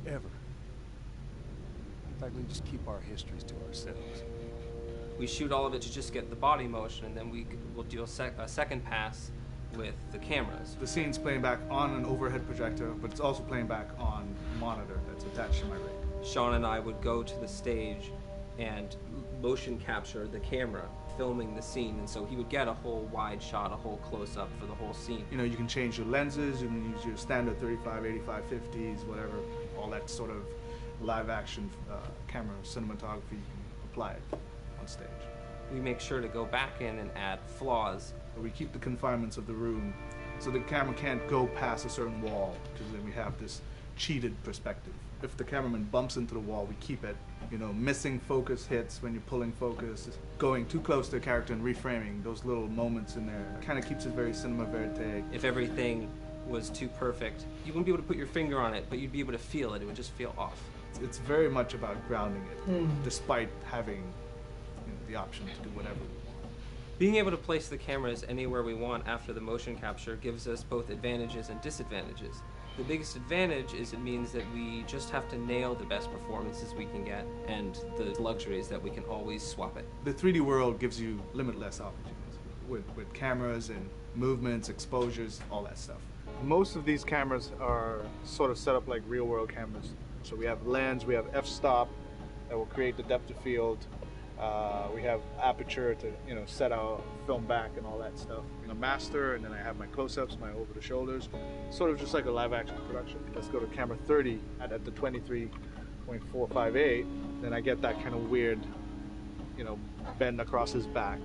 Ever. In fact, we just keep our histories to ourselves. We shoot all of it to just get the body motion, and then we'll do a second pass with the cameras. The scene's playing back on an overhead projector, but it's also playing back on a monitor that's attached to my rig. Sean and I would go to the stage and motion capture the camera filming the scene, and so he would get a whole wide shot, a whole close-up for the whole scene. You can change your lenses, you can use your standard 35, 85, 50s, whatever, all that sort of live action camera cinematography, you can apply it on stage. We make sure to go back in and add flaws. We keep the confinements of the room so the camera can't go past a certain wall, because then we have this cheated perspective. If the cameraman bumps into the wall, we keep it. Missing focus hits when you're pulling focus, going too close to the character and reframing, those little moments in there kind of keeps it very cinema verite. If everything was too perfect, you wouldn't be able to put your finger on it, but you'd be able to feel it. It would just feel off. It's very much about grounding it, despite having the option to do whatever we want. Being able to place the cameras anywhere we want after the motion capture gives us both advantages and disadvantages. The biggest advantage is it means that we just have to nail the best performances we can get, and the luxury is that we can always swap it. The 3D world gives you limitless opportunities with cameras and movements, exposures, all that stuff. Most of these cameras are sort of set up like real world cameras. So we have lens, we have f-stop that will create the depth of field. We have aperture to set our film back and all that stuff. A master, and then I have my close-ups, my over-the-shoulders, sort of just like a live-action production. Let's go to camera 30 at the 23.458. Then I get that kind of weird, bend across his back.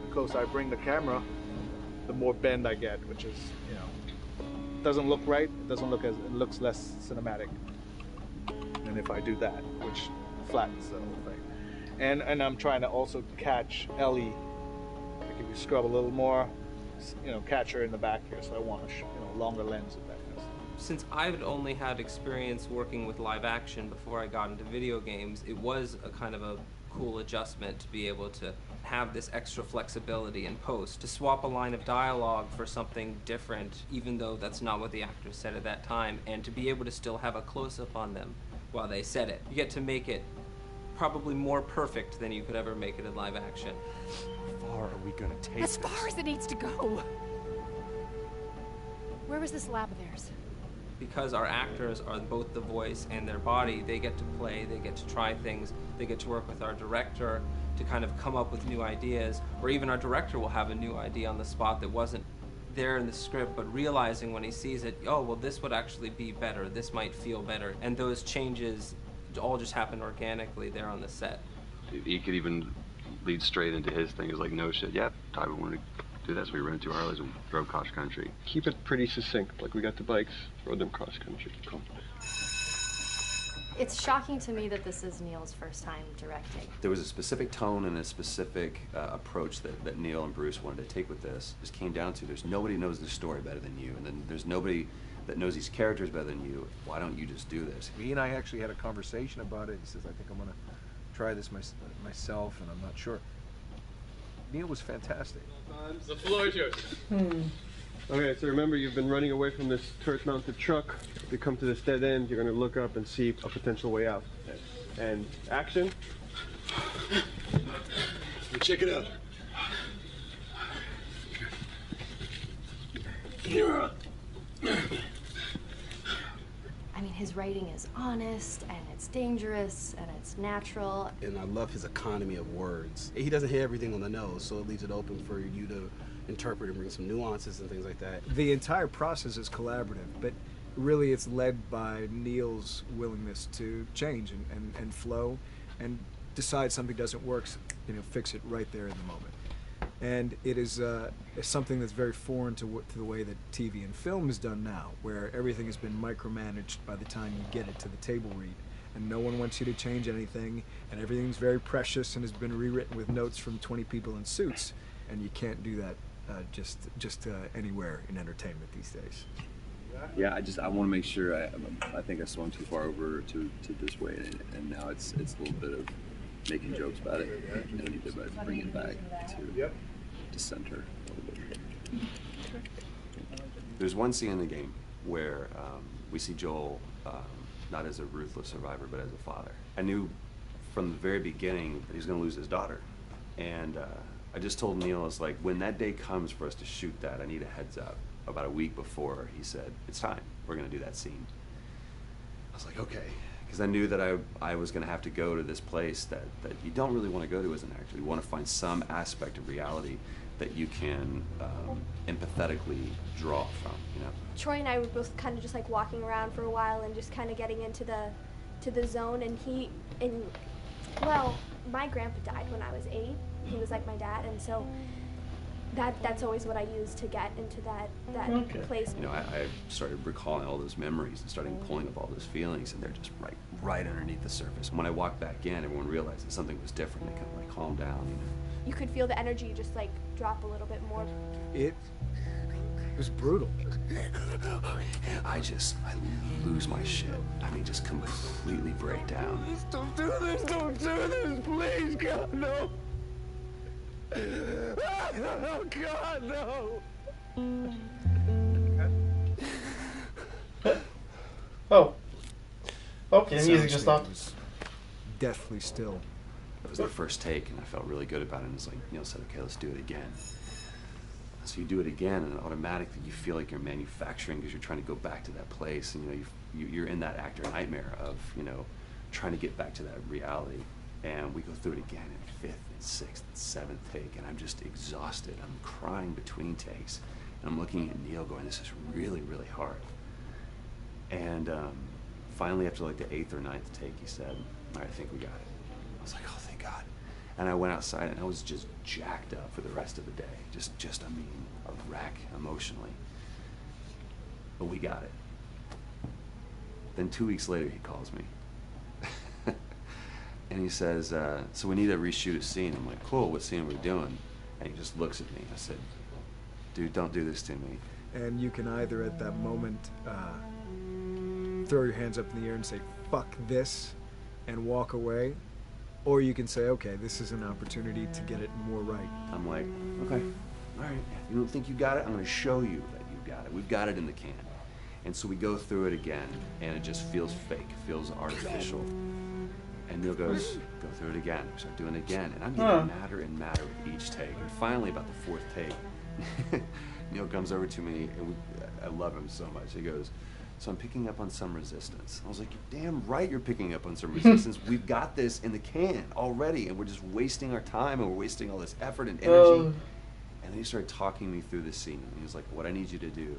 The closer I bring the camera, the more bend I get, which is, doesn't look right. It doesn't look it looks less cinematic than if I do that, which flattens the whole thing. And I'm trying to also catch Ellie. Like if you scrub a little more, catch her in the back here. So I want a longer lens of that kind of stuff. Since I've only had experience working with live action before I got into video games, it was a kind of a cool adjustment to be able to have this extra flexibility in post, to swap a line of dialogue for something different, even though that's not what the actors said at that time, and to be able to still have a close-up on them while they said it. You get to make it probably more perfect than you could ever make it in live action. How far are we gonna take As far as it needs to go. Where was this lab of theirs? Because our actors are both the voice and their body, they get to play, they get to try things, they get to work with our director to kind of come up with new ideas, or even our director will have a new idea on the spot that wasn't there in the script, but realizing when he sees it, oh, well, this would actually be better, this might feel better, and those changes all just happen organically there on the set. He could even lead straight into his thing. It's like, no shit, yeah, Ty, we wanted to do that, so we rented 2 Harleys and drove cross country. Keep it pretty succinct, like we got the bikes, rode them cross country. Cool. It's shocking to me that this is Neil's first time directing. There was a specific tone and a specific approach that Neil and Bruce wanted to take with this. It just came down to there's nobody knows the story better than you, and then there's nobody that knows these characters better than you. Why don't you just do this? He and I actually had a conversation about it. He says, I think I'm gonna try this myself, and I'm not sure. Neil was fantastic. The floor is yours. Okay, so remember, you've been running away from this turret-mounted truck. If you come to this dead end, you're going to look up and see a potential way out. And action. Check it out. I mean, his writing is honest, and it's dangerous, and it's natural. And I love his economy of words. He doesn't hit everything on the nose, so it leaves it open for you to interpret and bring some nuances and things like that. The entire process is collaborative, but really it's led by Neil's willingness to change and flow and decide something doesn't work, fix it right there in the moment. And it is something that's very foreign to the way that TV and film is done now, where everything has been micromanaged by the time you get it to the table read, and no one wants you to change anything, and everything's very precious and has been rewritten with notes from 20 people in suits, and you can't do that just anywhere in entertainment these days. Yeah, I want to make sure. I think I swung too far over to this way, and now it's a little bit of making jokes about it. And I need to bring it back to center a little bit. There's one scene in the game where we see Joel not as a ruthless survivor, but as a father. I knew from the very beginning that he was going to lose his daughter, and I just told Neil, I was like, when that day comes for us to shoot that, I need a heads up. About a week before, he said, it's time, we're going to do that scene. I was like, okay, because I knew that I was going to have to go to this place that you don't really want to go to as an actor. You want to find some aspect of reality that you can empathetically draw from, Troy and I were both kind of just like walking around for a while and just kind of getting into the zone, and well, my grandpa died when I was 8. He was like my dad, and so that's always what I use to get into that place. I started recalling all those memories and starting pulling up all those feelings, and they're just right underneath the surface. When I walked back in, everyone realized that something was different. They kind of like calmed down. You could feel the energy just like drop a little bit more. It was brutal. I lose my shit. I mean, just completely break down. Don't do this, please, God, no. Oh, God, no. Oh. Okay, the music just stopped. Deathly still. That was the first take, and I felt really good about it. And it's like Neil said, okay, let's do it again. So you do it again, and automatically you feel like you're manufacturing because you're trying to go back to that place, and you're in that actor nightmare of trying to get back to that reality. And we go through it again in 5th and 6th and 7th take, and I'm just exhausted. I'm crying between takes. And I'm looking at Neil going, this is really, really hard. And finally, after like the 8th or 9th take, he said, all right, I think we got it. I was like, oh, thank God. And I went outside, and I was just jacked up for the rest of the day. Just I mean, a wreck emotionally. But we got it. Then 2 weeks later, he calls me. And he says, so we need to reshoot a scene. I'm like, cool, what scene are we doing? And he just looks at me. I said, dude, don't do this to me. And you can either at that moment throw your hands up in the air and say, fuck this, and walk away, or you can say, okay, this is an opportunity to get it more right. I'm like, okay, all right. You don't think you got it? I'm going to show you that you got it. We've got it in the can. And so we go through it again, and it just feels fake, feels artificial. And Neil goes, go through it again. We start doing it again. And I'm getting madder and madder with each take. And finally, about the 4th take, Neil comes over to me, and I love him so much. He goes, so I'm picking up on some resistance. I was like, you're damn right you're picking up on some resistance. We've got this in the can already, and we're just wasting our time, and we're wasting all this effort and energy. And then he started talking me through the scene. And he was like, what I need you to do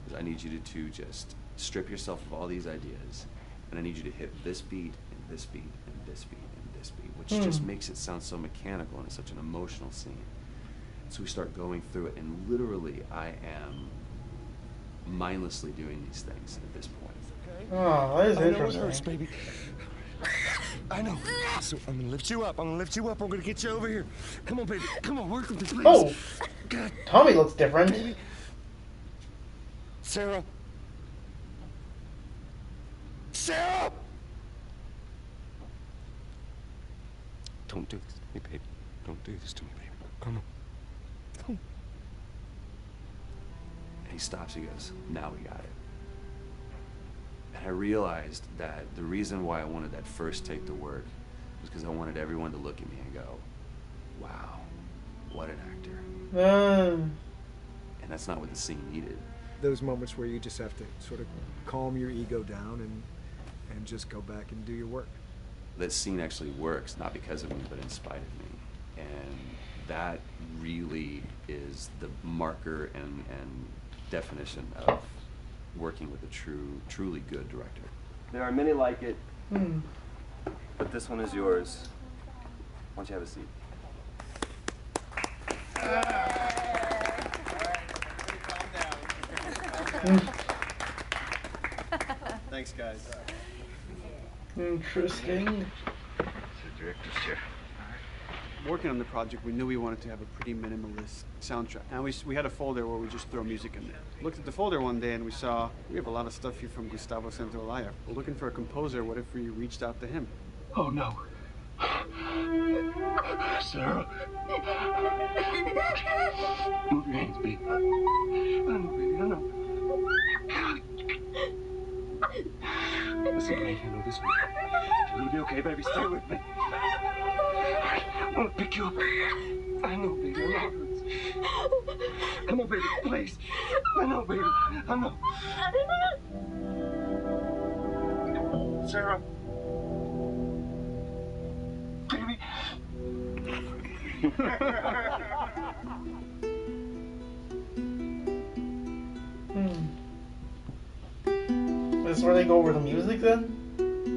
is I need you to just strip yourself of all these ideas, and I need you to hit this beat, and this beat, and this beat, and this beat, which just makes it sound so mechanical, and it's such an emotional scene. So we start going through it, and literally I am mindlessly doing these things at this point. Oh, that is I know it interesting. hurts, baby. I know. So I'm gonna lift you up. I'm gonna get you over here. Come on, baby. Come on, work with me, please. Oh, God. Tommy looks different. Baby. Sarah. Sarah! Don't do this to me, baby. Don't do this to me, baby. Come on. Come. And he stops, he goes, now we got it. And I realized that the reason why I wanted that first take to work was because I wanted everyone to look at me and go, wow, what an actor. And that's not what the scene needed. Those moments where you just have to sort of calm your ego down and just go back and do your work. That scene actually works, not because of me, but in spite of me. And that really is the marker and definition of working with a truly good director. There are many like it, but this one is yours. Why don't you have a seat? Thanks, guys. Interesting. Director's chair. Working on the project, we knew we wanted to have a pretty minimalist soundtrack. And we had a folder where we just throw music in there. Looked at the folder one day and we saw we have a lot of stuff here from Gustavo Santaolalla. We're looking for a composer. What if we reached out to him? Oh, no. Sarah. Move your hands, baby. I know, baby, I know. Listen, baby, I know this week. You're gonna be okay, baby. Stay with me. Alright, I'm gonna pick you up. I know, baby, I know it hurts. Come on, baby, please. I know, baby, I know. Sarah. Baby. Is this where they go over the music then?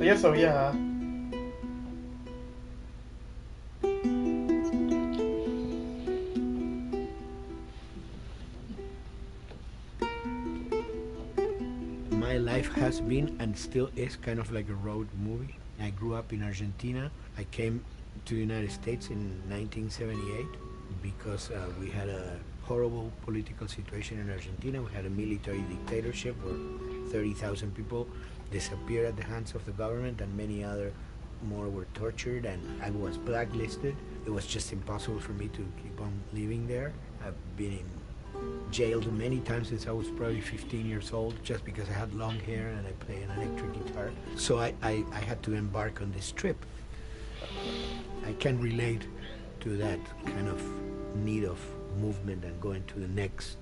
I guess so, yeah. My life has been and still is kind of like a road movie. I grew up in Argentina. I came to the United States in 1978 because we had a horrible political situation in Argentina. We had a military dictatorship where 30,000 people disappeared at the hands of the government and many other more were tortured, and I was blacklisted. It was just impossible for me to keep on living there. I've been in jailed many times since I was probably 15 years old just because I had long hair and I play an electric guitar. So I had to embark on this trip. I can relate to that kind of need of movement and going to the next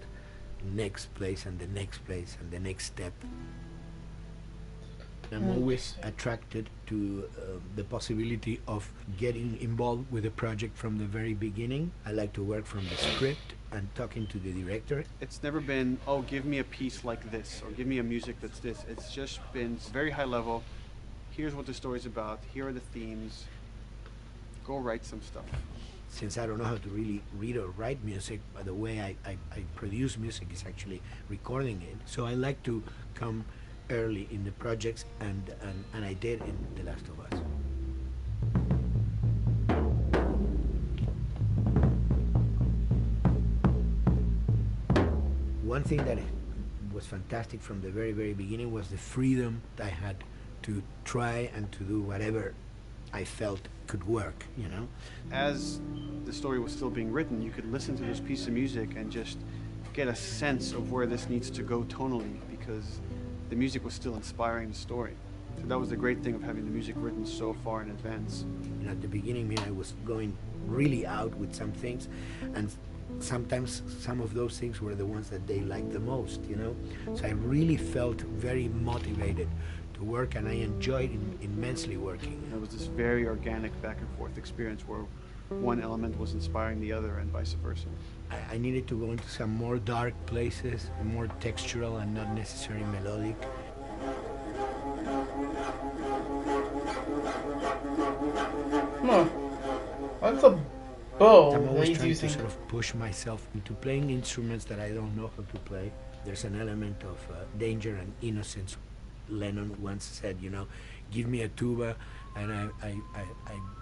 place and the next place and the next step. I'm always attracted to the possibility of getting involved with a project from the very beginning. I like to work from the script and talking to the director. It's never been, oh, give me a piece like this, or give me a music that's this. It's just been very high level. Here's what the story's about. Here are the themes. Go write some stuff. Since I don't know how to really read or write music, but the way I produce music is actually recording it. So I like to come early in the projects, and I did in The Last of Us. One thing that was fantastic from the very, very beginning was the freedom I had to try and to do whatever I felt could work, you know? As the story was still being written, you could listen to this piece of music and just get a sense of where this needs to go tonally, because the music was still inspiring the story. So that was the great thing of having the music written so far in advance. You know, at the beginning, I was going really out with some things, and sometimes some of those things were the ones that they liked the most, you know? So I really felt very motivated to work, and I enjoyed immensely working. It was this very organic back and forth experience where one element was inspiring the other and vice versa. I needed to go into some more dark places, more textural and not necessarily melodic. Huh. That's a bow. I'm always that he's trying using. to sort of push myself into playing instruments that I don't know how to play. There's an element of danger and innocence. Lennon once said, you know, give me a tuba and I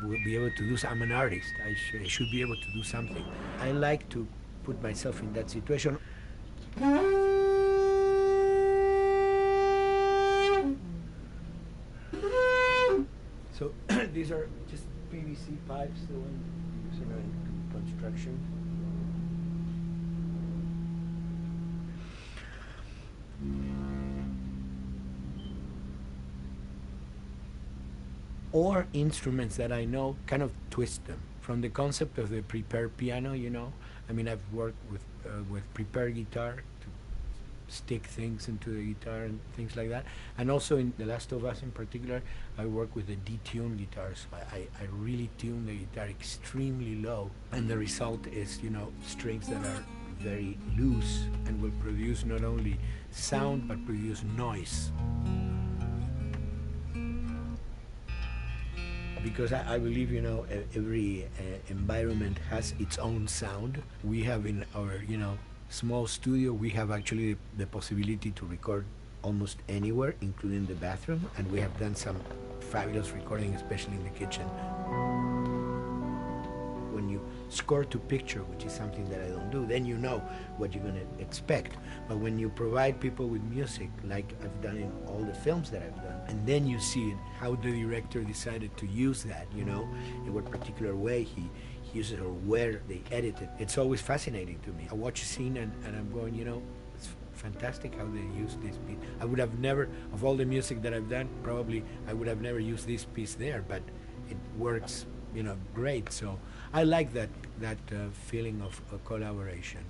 will be able to do I'm an artist. I should be able to do something. I like to put myself in that situation. So these are just PVC pipes that we're using in construction. Or instruments that I know, kind of twist them. From the concept of the prepared piano, you know, I mean, I've worked with prepared guitar to stick things into the guitar and things like that. And also in The Last of Us in particular, I work with the detuned guitars. I really tune the guitar extremely low, and the result is, you know, strings that are very loose and will produce not only sound but produce noise. Because I believe, you know, every environment has its own sound. We have in our, you know, small studio, we have actually the possibility to record almost anywhere, including the bathroom, and we have done some fabulous recording, especially in the kitchen. When you score to picture, which is something that I don't do, then you know what you're going to expect. But when you provide people with music, like I've done in all the films that I've done, and then you see it, how the director decided to use that, you know, in what particular way he uses it or where they edit it. It's always fascinating to me. I watch a scene and I'm going, you know, it's fantastic how they use this beat. I would have never, of all the music that I've done, probably I would have never used this piece there, but it works, you know, great. So I like that feeling of collaboration.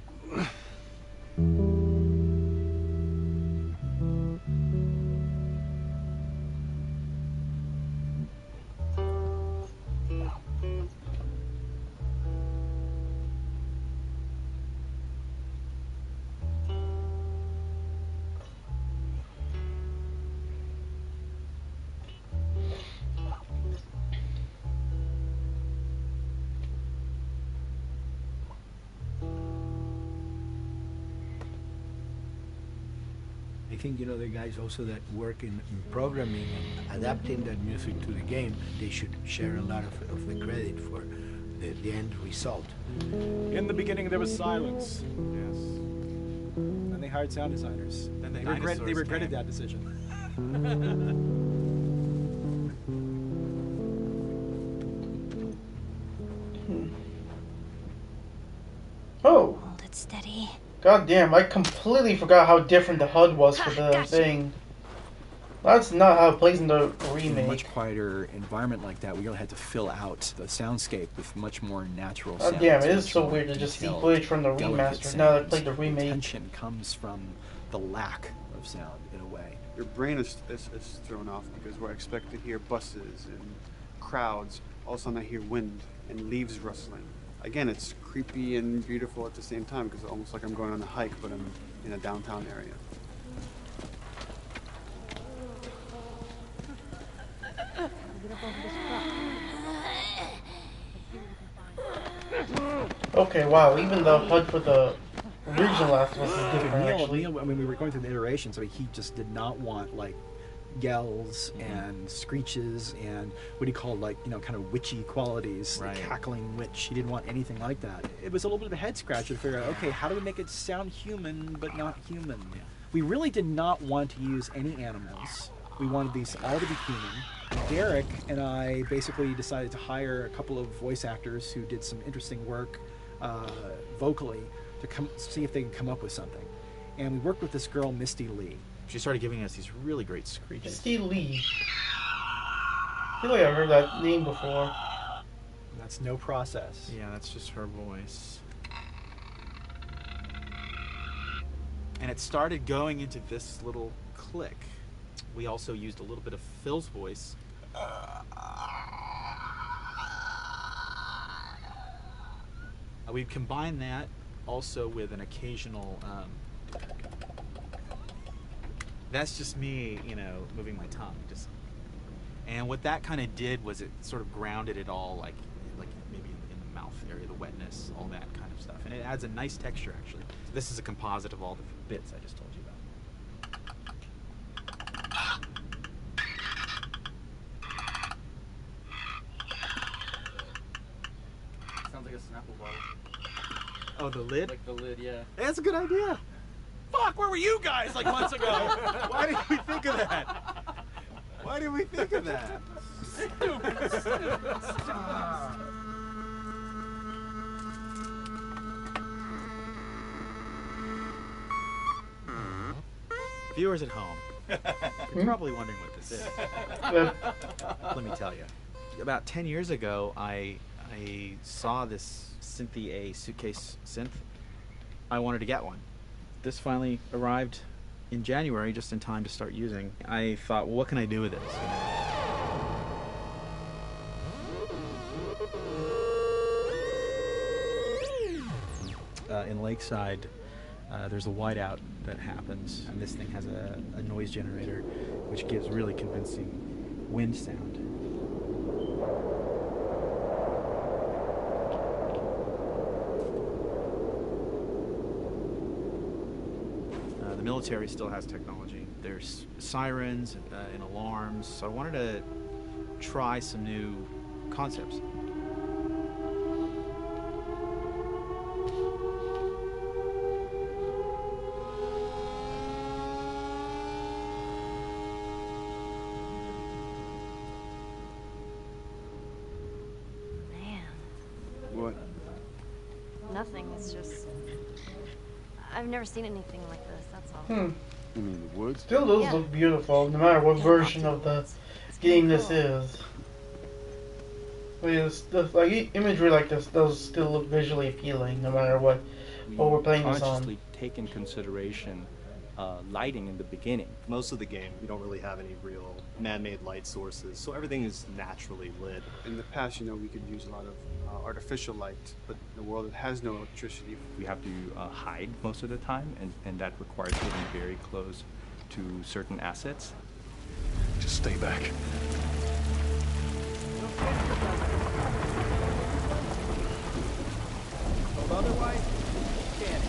I think, you know, the guys also that work in programming and adapting that music to the game, they should share a lot of the credit for the end result. In the beginning, there was silence. Yes. Then they hired sound designers. Then they regretted that decision. Oh. Hold it steady. God damn, I completely forgot how different the HUD was for the thing. That's not how it plays in the remake. In a much quieter environment like that, we really had to fill out the soundscape with much more natural God sounds. damn, it is so weird to just see footage from the remaster now that I played the remake. Tension comes from the lack of sound in a way. Your brain is thrown off because we're expected to hear buses and crowds. All of a sudden I hear wind and leaves rustling. Again, it's creepy and beautiful at the same time because it's almost like I'm going on a hike, but I'm in a downtown area. Okay, wow, even the HUD for the original Last of Us is different, actually. Neil, I mean, we were going through the iterations, so he just did not want, like, yells and screeches and what he called, like, you know, kind of witchy qualities, Right. the cackling witch. He didn't want anything like that. It was a little bit of a head scratcher to figure out, okay, how do we make it sound human but not human? We really did not want to use any animals. We wanted these all to be human. Derek and I basically decided to hire a couple of voice actors who did some interesting work vocally to see if they can come up with something. And we worked with this girl, Misty Lee. She started giving us these really great screeches. Misty Lee. I feel like I've heard that name before. That's No Process. Yeah, that's just her voice. And it started going into this little click. We also used a little bit of Phil's voice. We've combined that also with an occasional... that's just me, you know, moving my tongue. And what that kind of did was it sort of grounded it all, like maybe in the mouth area, the wetness, all that kind of stuff. And it adds a nice texture, actually. So this is a composite of all the bits I just told you about. Sounds like a Snapple bottle. Oh, the lid? Like the lid, yeah. That's a good idea. Fuck, where were you guys like months ago? Why didn't we think of that? Why didn't we think of that? Stupid. Viewers at home, you're probably wondering what this is. Let me tell you. About 10 years ago, I saw this Synthy A suitcase synth. I wanted to get one. This finally arrived in January, just in time to start using. I thought, well, what can I do with this? In Lakeside, there's a whiteout that happens, and this thing has a noise generator, which gives really convincing wind sound. The military still has technology. There's sirens and alarms, so I wanted to try some new concepts. Man. Nothing. It's just... I've never seen anything like this, that's all. You mean the woods? Still does look beautiful, no matter what version of the game this is. I mean, like imagery like this does still look visually appealing, no matter what we're playing this on. Consciously take in consideration lighting in the beginning. Most of the game, we don't really have any real man-made light sources, so everything is naturally lit. In the past, you know, we could use a lot of artificial light, but in a world that has no electricity. We have to hide most of the time, and that requires getting very close to certain assets. Just stay back. Otherwise, can't.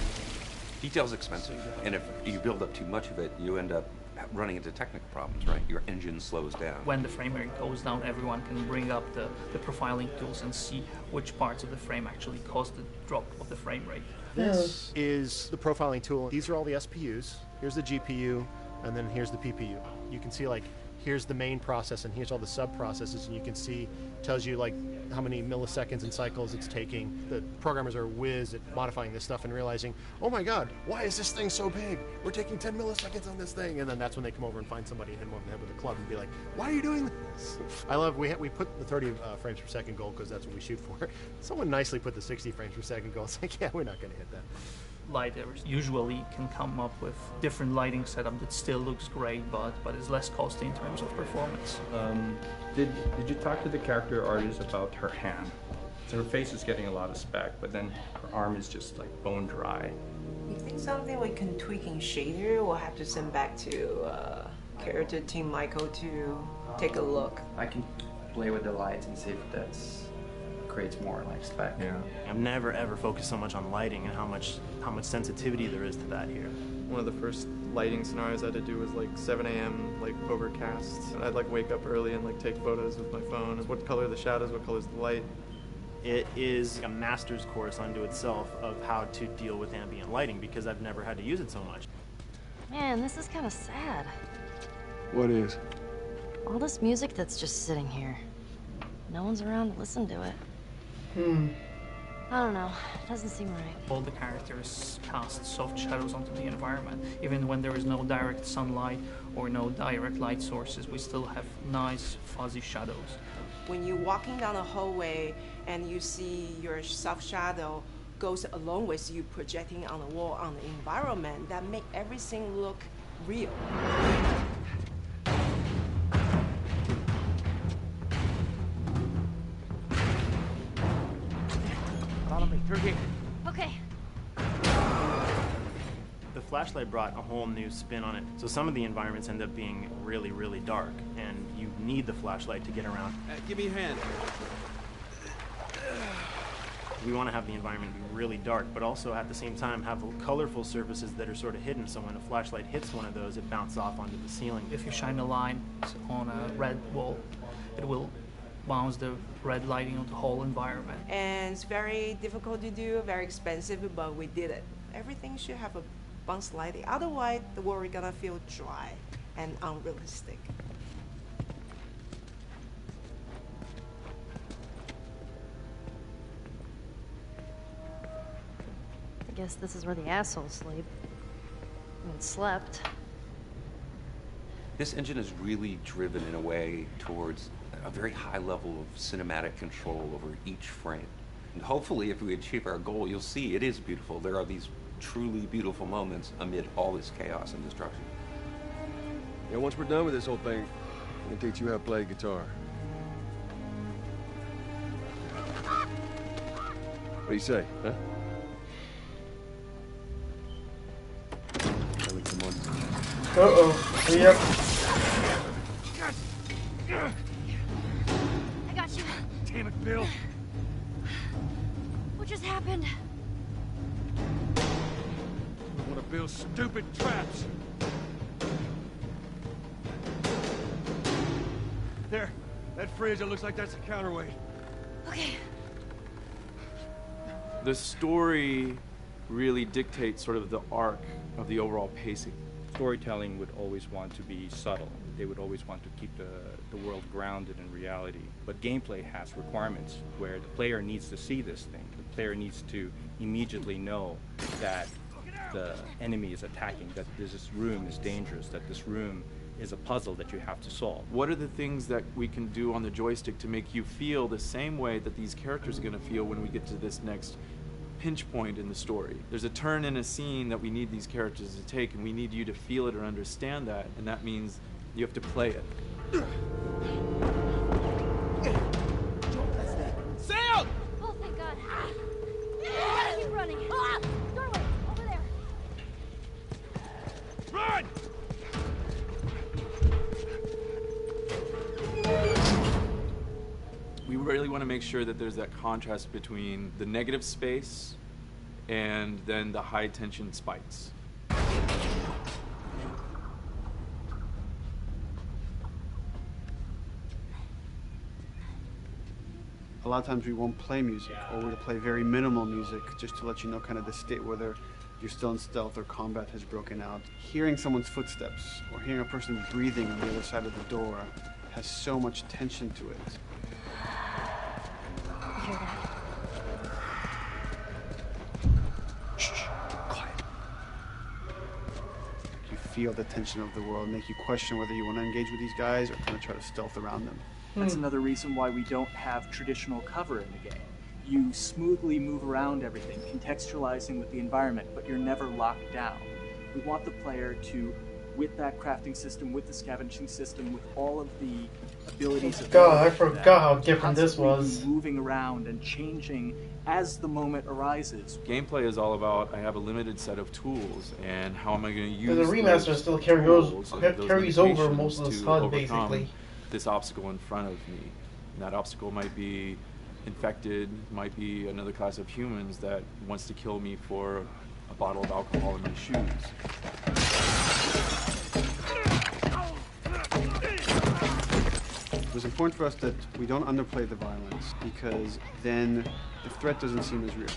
Detail's expensive, and if you build up too much of it, you end up running into technical problems, right? Your engine slows down. When the frame rate goes down, everyone can bring up the profiling tools and see which parts of the frame actually caused the drop of the frame rate. This is the profiling tool. These are all the SPUs. Here's the GPU, and then here's the PPU. You can see, like, here's the main process, and here's all the sub-processes, and you can see, tells you, like, how many milliseconds and cycles it's taking. The programmers are whiz at modifying this stuff and realizing, oh my god, why is this thing so big? We're taking 10 milliseconds on this thing. And then that's when they come over and find somebody and hit them over the head with a club and be like, why are you doing this? I love, we put the 30 frames per second goal because that's what we shoot for. Someone nicely put the 60 frames per second goal. It's like, yeah, we're not going to hit that. lighters usually can come up with different lighting setup that still looks great, but is less costly in terms of performance. Did you talk to the character artist about her hand? So her face is getting a lot of spec, but then her arm is just like bone dry. You think something we can tweak in shader? We'll have to send back to character team Michael to take a look. I can play with the lights and see if that creates more like spec. Yeah. I've never ever focused so much on lighting and how much sensitivity there is to that here. One of the first lighting scenarios I had to do was like 7 a.m. like overcast, and I'd like wake up early and like take photos with my phone. What color are the shadows? What color is the light? It is a master's course unto itself of how to deal with ambient lighting because I've never had to use it so much. Man, this is kind of sad. What is? All this music that's just sitting here. No one's around to listen to it. I don't know. It doesn't seem right. All the characters cast soft shadows onto the environment. Even when there is no direct sunlight or no direct light sources, we still have nice fuzzy shadows. When you're walking down the hallway and you see your soft shadow goes along with you projecting on the wall on the environment, that make everything look real. Follow me through here. Okay. The flashlight brought a whole new spin on it. So some of the environments end up being really, really dark, and you need the flashlight to get around. Give me your hand. We want to have the environment be really dark, but also at the same time have colorful surfaces that are sort of hidden, so when a flashlight hits one of those, it bounces off onto the ceiling. If you shine a line on a red wall, it will bounce the red lighting on the whole environment. And it's very difficult to do, very expensive, but we did it. Everything should have a bounce lighting. Otherwise, the world is gonna feel dry and unrealistic. I guess this is where the assholes sleep. I mean, slept. This engine is really driven in a way towards a very high level of cinematic control over each frame. And hopefully, if we achieve our goal, you'll see it is beautiful. There are these truly beautiful moments amid all this chaos and destruction. Yeah, once we're done with this whole thing, I can teach you how to play guitar. What do you say, huh? Uh-oh. Yep. I got you. Damn it, Bill. What just happened? One of Bill's stupid traps. There. That fridge, it looks like that's a counterweight. Okay. The story really dictates sort of the arc of the overall pacing. Storytelling would always want to be subtle. They would always want to keep the world grounded in reality. But gameplay has requirements where the player needs to see this thing. The player needs to immediately know that the enemy is attacking, that this room is dangerous, that this room is a puzzle that you have to solve. What are the things that we can do on the joystick to make you feel the same way that these characters are going to feel when we get to this next pinch point in the story? There's a turn in a scene that we need these characters to take, and we need you to feel it or understand that, and that means you have to play it. Sail! Oh, thank God. Gotta keep running. Doorway, over there. Run! We really want to make sure that there's that contrast between the negative space and then the high tension spikes. A lot of times we won't play music, or we'll play very minimal music just to let you know kind of the state, whether you're still in stealth or combat has broken out. Hearing someone's footsteps or hearing a person breathing on the other side of the door has so much tension to it. You hear that? Shh, quiet. You feel the tension of the world, make you question whether you want to engage with these guys or kind of try to stealth around them. That's another reason why we don't have traditional cover in the game. You smoothly move around everything, contextualizing with the environment, but you're never locked down. We want the player to, with that crafting system, with the scavenging system, with all of the abilities of God, I forgot how different this was. moving around and changing as the moment arises. Gameplay is all about, I have a limited set of tools, and how am I going to use The remaster those still tools and those carries over limitations most of the to HUD, overcome basically. this obstacle in front of me. And that obstacle might be infected, might be another class of humans that wants to kill me for a bottle of alcohol in my shoes. It was important for us that we don't underplay the violence, because then the threat doesn't seem as real.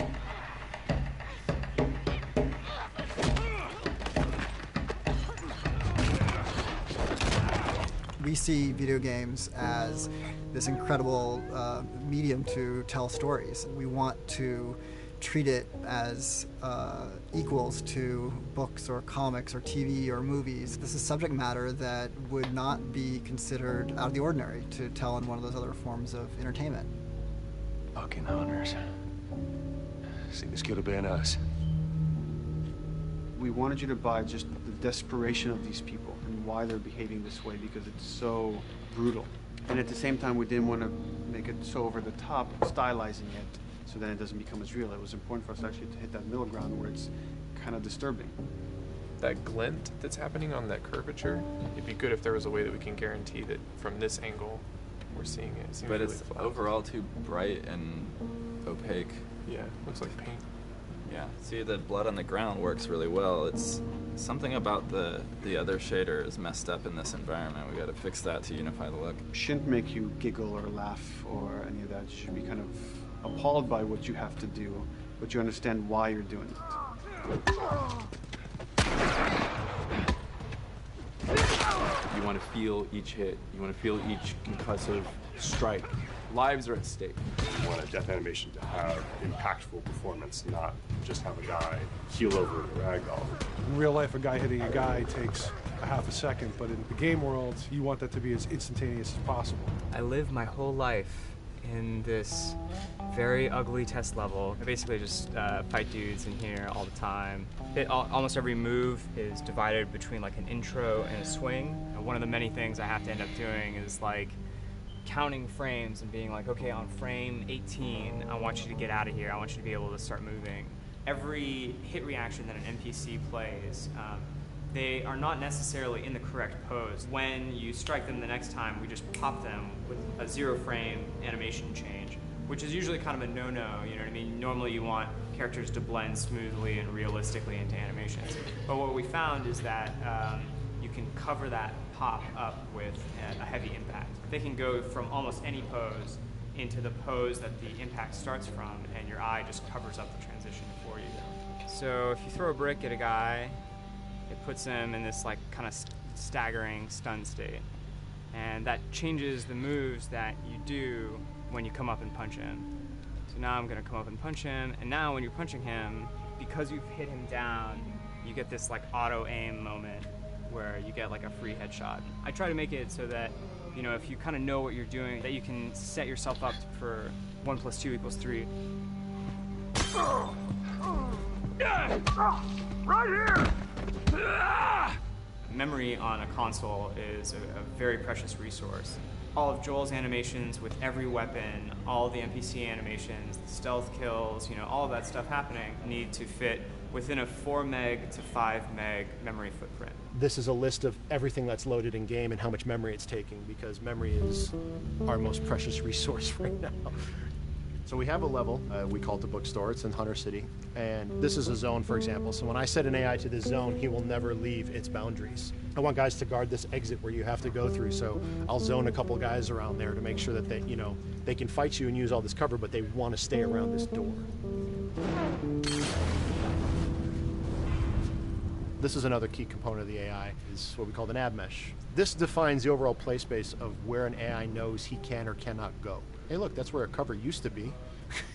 We see video games as this incredible medium to tell stories. We want to treat it as equals to books or comics or TV or movies. This is subject matter that would not be considered out of the ordinary to tell in one of those other forms of entertainment. Fucking hunters. See, this could have been us. We wanted you to buy just the desperation of these people and why they're behaving this way, because it's so brutal. And at the same time, we didn't want to make it so over the top, stylizing it, so then it doesn't become as real. It was important for us actually to hit that middle ground where it's kind of disturbing. That glint that's happening on that curvature, it'd be good if there was a way that we can guarantee that from this angle we're seeing it. It seems but really it's flat. overall too bright and opaque. Yeah, looks like paint. Yeah, see, the blood on the ground works really well. It's something about the other shader is messed up in this environment. We got to fix that to unify the look. Shouldn't make you giggle or laugh or any of that. You should be kind of appalled by what you have to do, but you understand why you're doing it. You want to feel each hit. You want to feel each concussive strike. Lives are at stake. You want a death animation to have impactful performance, not just have a guy keel over and ragdoll. In real life, a guy hitting a guy takes a half a second, but in the game world, you want that to be as instantaneous as possible. I lived my whole life in this very ugly test level. I basically just fight dudes in here all the time. Almost every move is divided between like an intro and a swing. And one of the many things I have to end up doing is like counting frames and being like, okay, on frame 18, I want you to get out of here. I want you to be able to start moving. Every hit reaction that an NPC plays, they are not necessarily in the correct pose. When you strike them the next time, we just pop them with a 0-frame animation change, which is usually kind of a no-no, you know what I mean? Normally you want characters to blend smoothly and realistically into animations. But what we found is that you can cover that pop up with a heavy impact. They can go from almost any pose into the pose that the impact starts from, and your eye just covers up the transition for you. So if you throw a brick at a guy, it puts him in this like kind of staggering stun state. And that changes the moves that you do when you come up and punch him. So now I'm gonna come up and punch him, and now when you're punching him, because you've hit him down, you get this like auto aim moment where you get like a free headshot. I try to make it so that, you know, if you kind of know what you're doing, that you can set yourself up for 1 + 2 = 3. Right here! Memory on a console is a very precious resource. All of Joel's animations with every weapon, all of the NPC animations, the stealth kills, you know, all of that stuff happening need to fit within a 4 meg to 5 meg memory footprint. This is a list of everything that's loaded in game and how much memory it's taking, because memory is our most precious resource right now. So we have a level, we call it the bookstore, it's in Hunter City, and this is a zone, for example. So when I set an AI to this zone, he will never leave its boundaries. I want guys to guard this exit where you have to go through, so I'll zone a couple guys around there to make sure that they, you know, they can fight you and use all this cover, but they want to stay around this door. This is another key component of the AI, is what we call the nav mesh. This defines the overall play space of where an AI knows he can or cannot go. Hey look, that's where a cover used to be,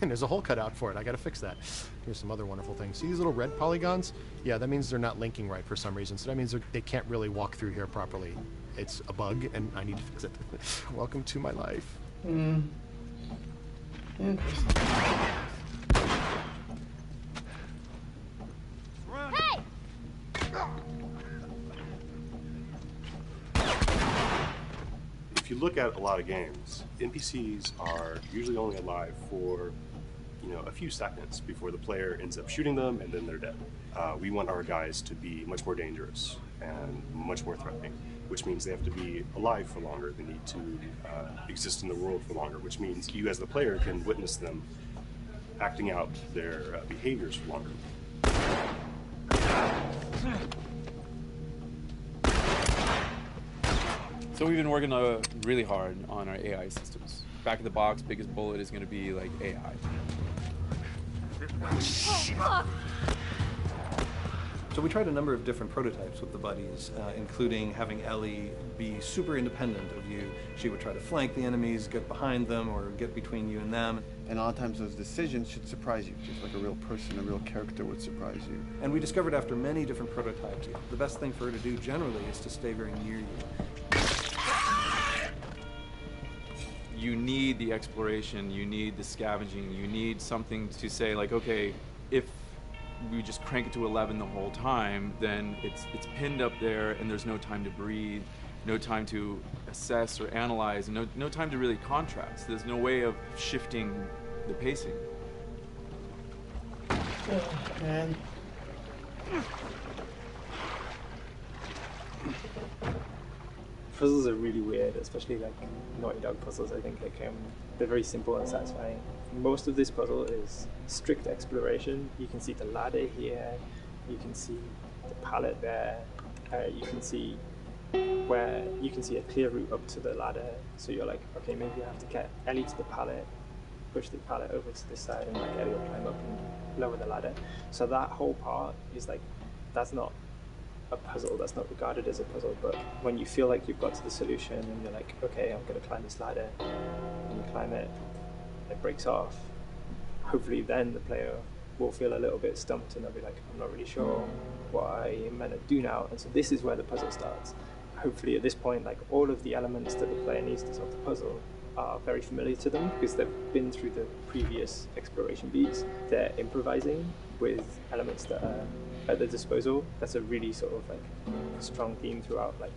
and there's a hole cut out for it. I gotta fix that. Here's some other wonderful things. See these little red polygons? Yeah, that means they're not linking right for some reason, so that means they can't really walk through here properly. It's a bug, and I need to fix it. Welcome to my life. Interesting. Hey! If you look at a lot of games, NPCs are usually only alive for, a few seconds before the player ends up shooting them and then they're dead. We want our guys to be much more dangerous and much more threatening, which means they have to be alive for longer. They need to exist in the world for longer, which means you as the player can witness them acting out their behaviors for longer. So we've been working really hard on our AI systems. Back of the box, biggest bullet is going to be like AI. So we tried a number of different prototypes with the buddies, including having Ellie be super independent of you. She would try to flank the enemies, get behind them, or get between you and them. And a lot of times those decisions should surprise you, just like a real person, a real character would surprise you. And we discovered after many different prototypes, the best thing for her to do generally is to stay very near you. You need the exploration, you need the scavenging, you need something to say like, okay, if we just crank it to 11 the whole time, then it's pinned up there and there's no time to breathe, no time to assess or analyze, and no time to really contrast. There's no way of shifting the pacing. Oh, man. Puzzles are really weird, especially like Naughty Dog puzzles. I think they're very simple and satisfying. Most of this puzzle is strict exploration. You can see the ladder here, you can see the pallet there, you can see a clear route up to the ladder. So you're like, okay, maybe I have to get Ellie to the pallet, push the pallet over to this side, and like Ellie will climb up and lower the ladder. So that whole part is like, that's not a puzzle, that's not regarded as a puzzle, but when you feel like you've got to the solution and you're like, okay, I'm going to climb this ladder, and you climb it, it breaks off, hopefully then the player will feel a little bit stumped and they'll be like, I'm not really sure what I am meant to do now, and so this is where the puzzle starts. Hopefully at this point, like all of the elements that the player needs to solve the puzzle are very familiar to them because they've been through the previous exploration beats. They're improvising with elements that are at their disposal. That's a really sort of like strong theme throughout like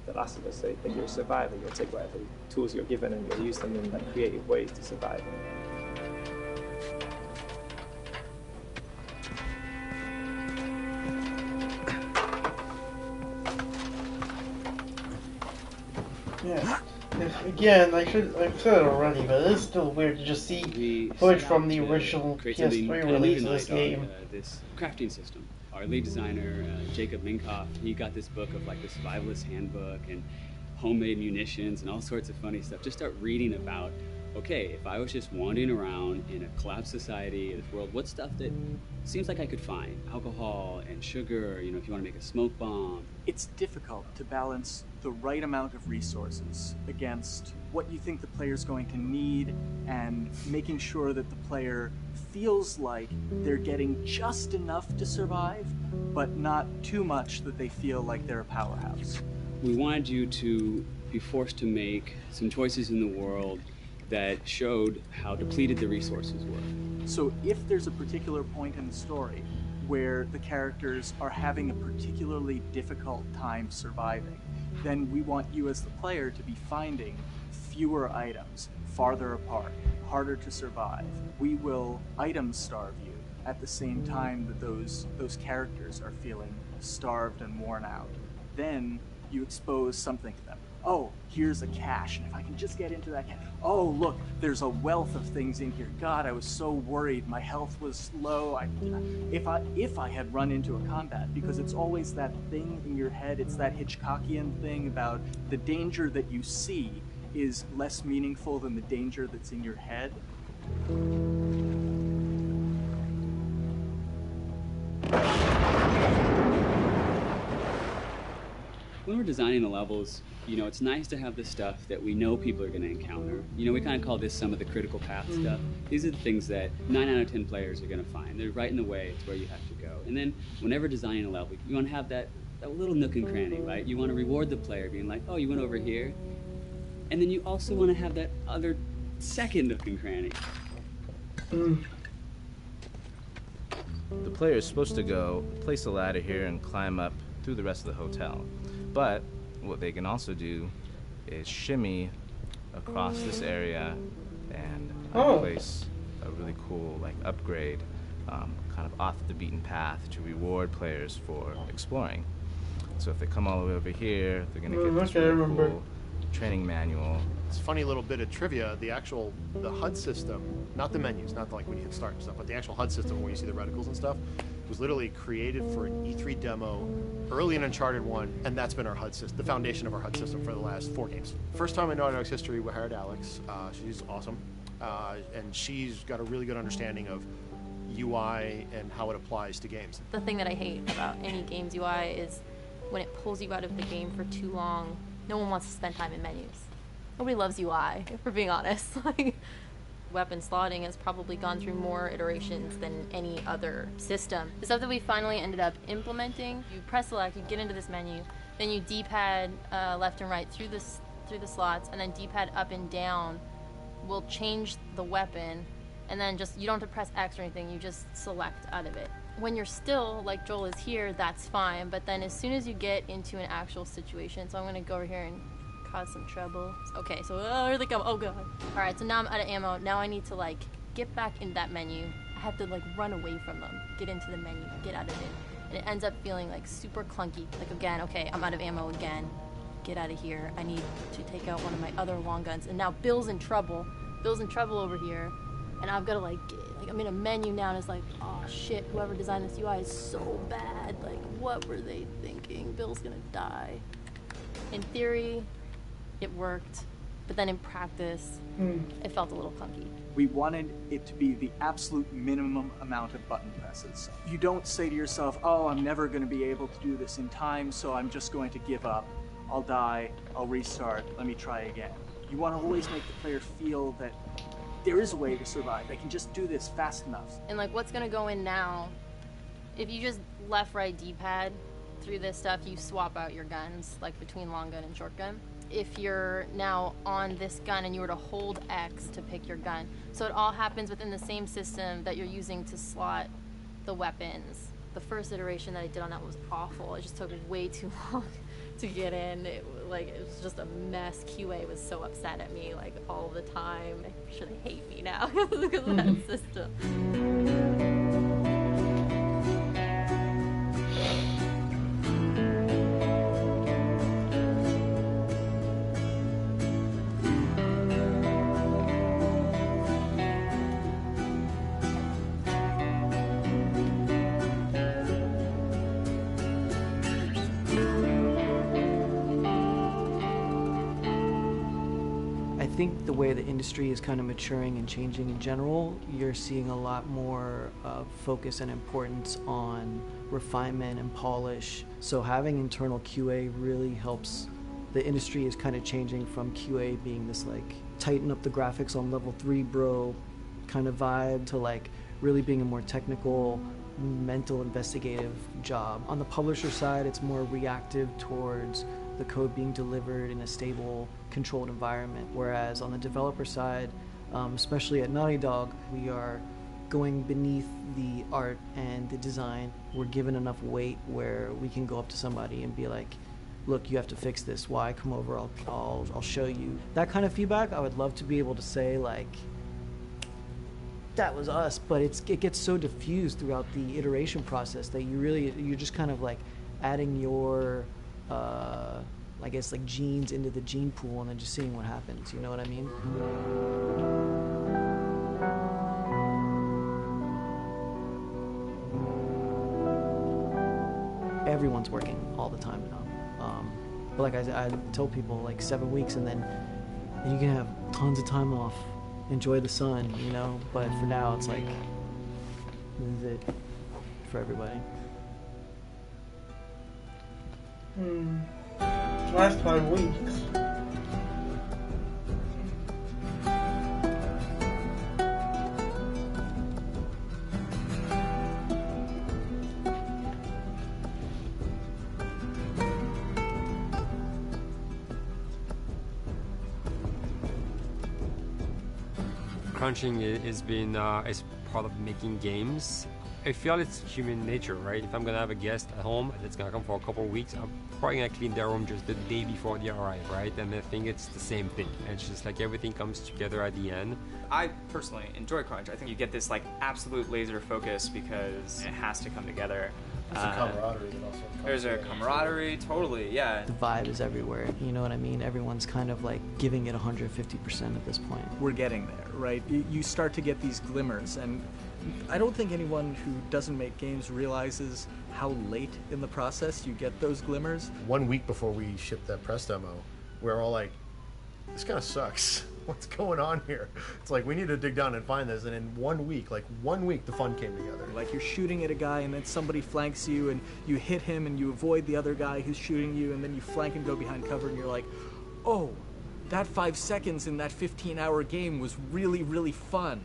The Last of Us. That you're a survivor, you'll take whatever tools you're given and you'll use them in like creative ways to survive. Yeah. Again, I've said it already, but it is still weird to just see footage from the original PS3 release of this game. This crafting system. Our lead designer, Jacob Minkoff, he got this book of like the survivalist handbook and homemade munitions and all sorts of funny stuff. Just start reading about, okay, if I was just wandering around in a collapsed society, this world, what stuff that seems like I could find? Alcohol and sugar, if you want to make a smoke bomb. It's difficult to balance the right amount of resources against what you think the player's going to need and making sure that the player feels like they're getting just enough to survive, but not too much that they feel like they're a powerhouse. We wanted you to be forced to make some choices in the world that showed how depleted the resources were. So if there's a particular point in the story where the characters are having a particularly difficult time surviving, then we want you as the player to be finding fewer items, farther apart, harder to survive. We will item starve you at the same time that those characters are feeling starved and worn out. Then you expose something to them. Oh, here's a cache, and if I can just get into that cache. Oh, look, there's a wealth of things in here. God, I was so worried. My health was low. If I had run into a combat, because it's always that thing in your head, it's that Hitchcockian thing about the danger that you see is less meaningful than the danger that's in your head. When we're designing the levels, it's nice to have the stuff that we know people are going to encounter. We kind of call this some of the critical path stuff. These are the things that 9 out of 10 players are going to find. They're right in the way. It's where you have to go. And then whenever designing a level, you want to have that little nook and cranny, right? You want to reward the player being like, oh, you went over here. And then you also want to have that other second nook and cranny. The player is supposed to go place a ladder here and climb up through the rest of the hotel. But what they can also do is shimmy across this area and place a really cool upgrade kind of off the beaten path to reward players for exploring. So if they come all the way over here, they're going to get this really cool training manual. It's a funny little bit of trivia. The HUD system, not the menus, not like when you hit start and stuff, but the actual HUD system where you see the reticles and stuff, was literally created for an E3 demo early in Uncharted 1, and that's been our HUD system, the foundation of our HUD system for the last 4 games. First time in Naughty Dog's history, we hired Alex. She's awesome, and she's got a really good understanding of UI and how it applies to games. The thing that I hate about any game's UI is when it pulls you out of the game for too long. No one wants to spend time in menus. Nobody loves UI, if we're being honest. Weapon slotting has probably gone through more iterations than any other system. The stuff that we finally ended up implementing, you press select, you get into this menu, then you D-pad left and right through the slots, and then D-pad up and down will change the weapon, and then you don't have to press X or anything, you just select out of it. When you're still, like Joel is here, that's fine, but then as soon as you get into an actual situation, so I'm gonna go over here and cause some trouble. Okay, so here they come, oh god. Alright, so now I'm out of ammo. Now I need to get back in that menu. I have to run away from them, get into the menu, get out of it. And it ends up feeling super clunky. Again, okay, I'm out of ammo again. Get out of here. I need to take out one of my other long guns. And now Bill's in trouble. Bill's in trouble over here. And I've got to I'm in a menu now and it's oh shit, whoever designed this UI is so bad. What were they thinking? Bill's gonna die. In theory, it worked, but then in practice, it felt a little clunky. We wanted it to be the absolute minimum amount of button presses. You don't say to yourself, oh, I'm never going to be able to do this in time, so I'm just going to give up. I'll die, I'll restart, let me try again. You want to always make the player feel that there is a way to survive. They can just do this fast enough. And what's going to go in now, if you just left, right, D-pad through this stuff, you swap out your guns, between long gun and short gun. If you're now on this gun and you were to hold X to pick your gun. So it all happens within the same system that you're using to slot the weapons. The first iteration that I did on that was awful. It just took way too long to get in. It was just a mess. QA was so upset at me all the time. I'm sure they hate me now because of that system. I think the way the industry is kind of maturing and changing in general, you're seeing a lot more focus and importance on refinement and polish. So having internal QA really helps. The industry is kind of changing from QA being this tighten up the graphics on level 3 bro kind of vibe to really being a more technical, mental investigative job. On the publisher side, it's more reactive towards the code being delivered in a stable, controlled environment. Whereas on the developer side, especially at Naughty Dog, we are going beneath the art and the design. We're given enough weight where we can go up to somebody and be like, look, you have to fix this. Why? Come over, I'll show you. That kind of feedback, I would love to be able to say that was us, but it gets so diffused throughout the iteration process that you're just kind of adding your I guess genes into the gene pool and then just seeing what happens, you know what I mean? Everyone's working all the time now. But I tell people 7 weeks and then you can have tons of time off, enjoy the sun, you know? But for now it's this is it for everybody. Last 5 weeks. crunching has been is part of making games. I feel it's human nature, right? If I'm gonna have a guest at home that's gonna come for a couple of weeks, I'm probably gonna clean their room just the day before they arrive, right? And I think it's the same thing. It's just like everything comes together at the end. I personally enjoy crunch. I think you get this like absolute laser focus because it has to come together. There's a camaraderie that also comes There's a together. camaraderie, totally, yeah. The vibe is everywhere. You know what I mean? Everyone's kind of like giving it 150% at this point. We're getting there, right? You start to get these glimmers, and I don't think anyone who doesn't make games realizes how late in the process you get those glimmers. 1 week before we shipped that press demo, we're all like, this kind of sucks. What's going on here? It's like, we need to dig down and find this. And in 1 week, the fun came together. Like you're shooting at a guy and then somebody flanks you and you hit him and you avoid the other guy who's shooting you and then you flank and go behind cover and you're like, oh, that 5 seconds in that 15-hour game was really, really fun.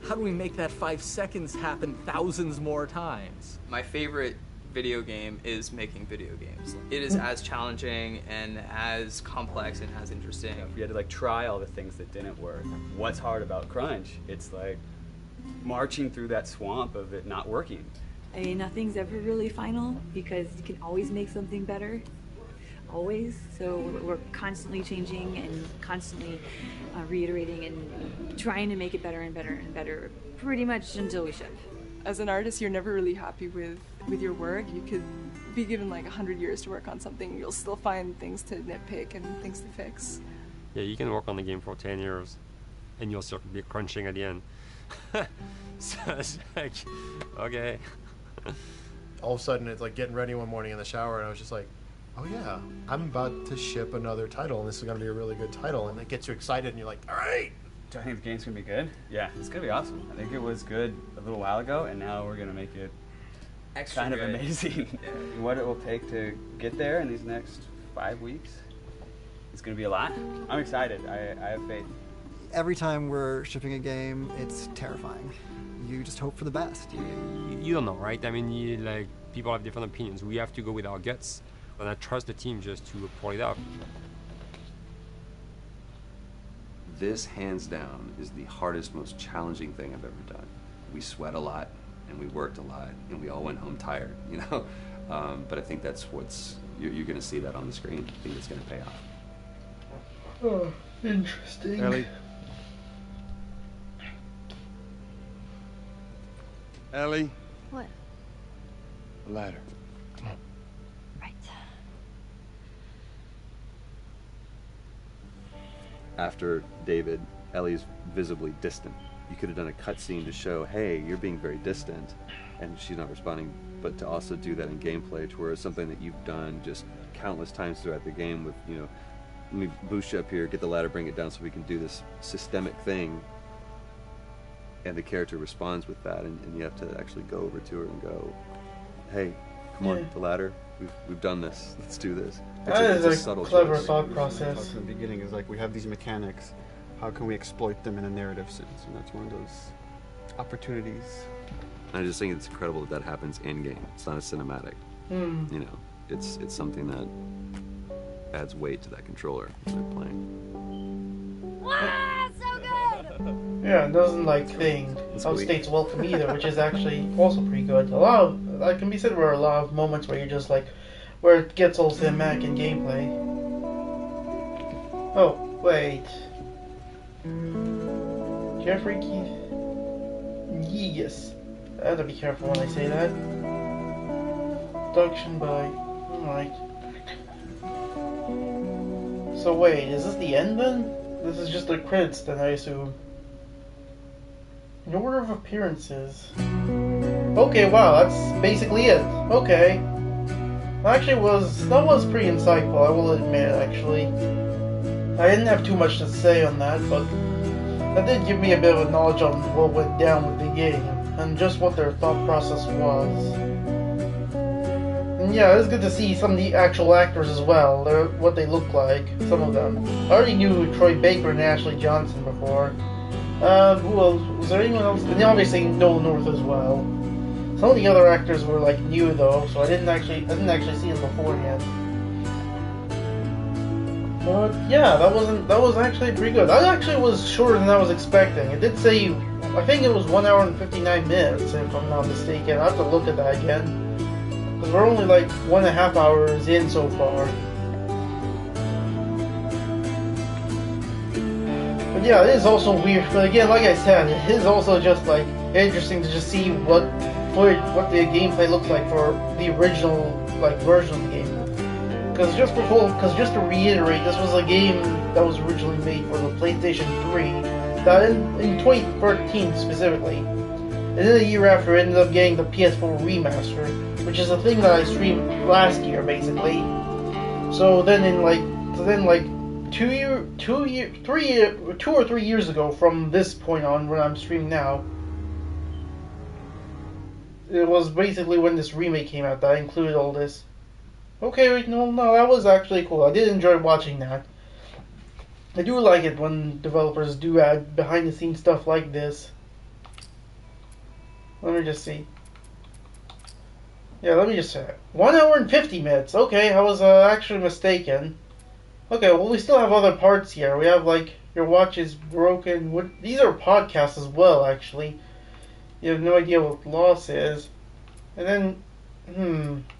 How do we make that 5 seconds happen thousands more times? My favorite video game is making video games. It is as challenging and as complex and as interesting. If we had to like try all the things that didn't work, what's hard about crunch? It's like marching through that swamp of it not working. I mean, nothing's ever really final because you can always make something better. Always. So we're constantly changing and constantly reiterating and trying to make it better and better and better pretty much until we ship. As an artist, you're never really happy with your work. You could be given like 100 years to work on something, you'll still find things to nitpick and things to fix. Yeah, you can work on the game for 10 years and you'll still be crunching at the end. So it's like, okay. All of a sudden, it's like getting ready one morning in the shower, and I was just like, oh yeah, I'm about to ship another title, and this is going to be a really good title, and it gets you excited, and you're like, all right. Do I think the game's gonna be good? Yeah, it's gonna be awesome. I think it was good a little while ago, and now we're gonna make it extra kind good. of amazing. Yeah. What it will take to get there in these next 5 weeks, it's gonna be a lot. I'm excited. I have faith. Every time we're shipping a game, it's terrifying. You just hope for the best. You don't know, right? I mean, like, people have different opinions. We have to go with our guts, and I trust the team just to pull it out. This, hands down, is the hardest, most challenging thing I've ever done. We sweat a lot, and we worked a lot, and we all went home tired, you know? But I think that's you're gonna see that on the screen. I think it's gonna pay off. Oh, interesting. Ellie. Ellie. What? The ladder. Right. After David, Ellie's visibly distant. You could have done a cutscene to show, hey, you're being very distant, and she's not responding, but to also do that in gameplay to where it's something that you've done just countless times throughout the game with, you know, let me boost you up here, get the ladder, bring it down so we can do this systemic thing, and the character responds with that, and you have to actually go over to her and go, hey, come on, the ladder, we've done this, let's do this. That is a subtle clever choice. thought Talked process. in the beginning is like we have these mechanics. How can we exploit them in a narrative sense? And that's one of those opportunities. I just think it's incredible that happens in game. It's not a cinematic. Hmm. You know, it's something that adds weight to that controller when you're playing. Wow, so good! Yeah, it doesn't like thing outstates welcome either, which is actually also pretty good. A lot of that can be said were a lot of moments where you're just like, where it gets all cinematic in gameplay. Oh, wait. Jeffrey Keith. Yes. I have to be careful when I say that. Production by. Alright. So wait, is this the end then? This is just the credits then, I assume. In order of appearances. Okay, wow, that's basically it. Okay. That was pretty insightful, I will admit, actually. I didn't have too much to say on that, but that did give me a bit of a knowledge on what went down with the game, and just what their thought process was. And yeah, it's good to see some of the actual actors as well, what they look like, some of them. I already knew Troy Baker and Ashley Johnson before. Who else? Was there anyone else? And obviously Noel North as well. Some of the other actors were like new though, so I didn't actually see them beforehand. But yeah, that was actually pretty good. That actually was shorter than I was expecting. It did say, I think it was 1 hour and 59 minutes, if I'm not mistaken. I have to look at that again. Because we're only like 1.5 hours in so far. But yeah, it is also weird. But again, like I said, it is also just like interesting to just see what the gameplay looks like for the original like version of the game. Because just to reiterate, this was a game that was originally made for the PlayStation 3, that in 2013 specifically. And then a year after, it ended up getting the PS4 remaster, which is a thing that I streamed last year, basically. So then, 2 or 3 years ago, from this point on, when I'm streaming now, it was basically when this remake came out that I included all this. Okay, wait, no, that was actually cool. I did enjoy watching that. I do like it when developers do add behind-the-scenes stuff like this. Let me just see. Yeah, let me just say 1 hour and 50 minutes. Okay, I was actually mistaken. Okay, well, we still have other parts here. We have, like, your watch is broken. These are podcasts as well, actually. You have no idea what loss is. And then...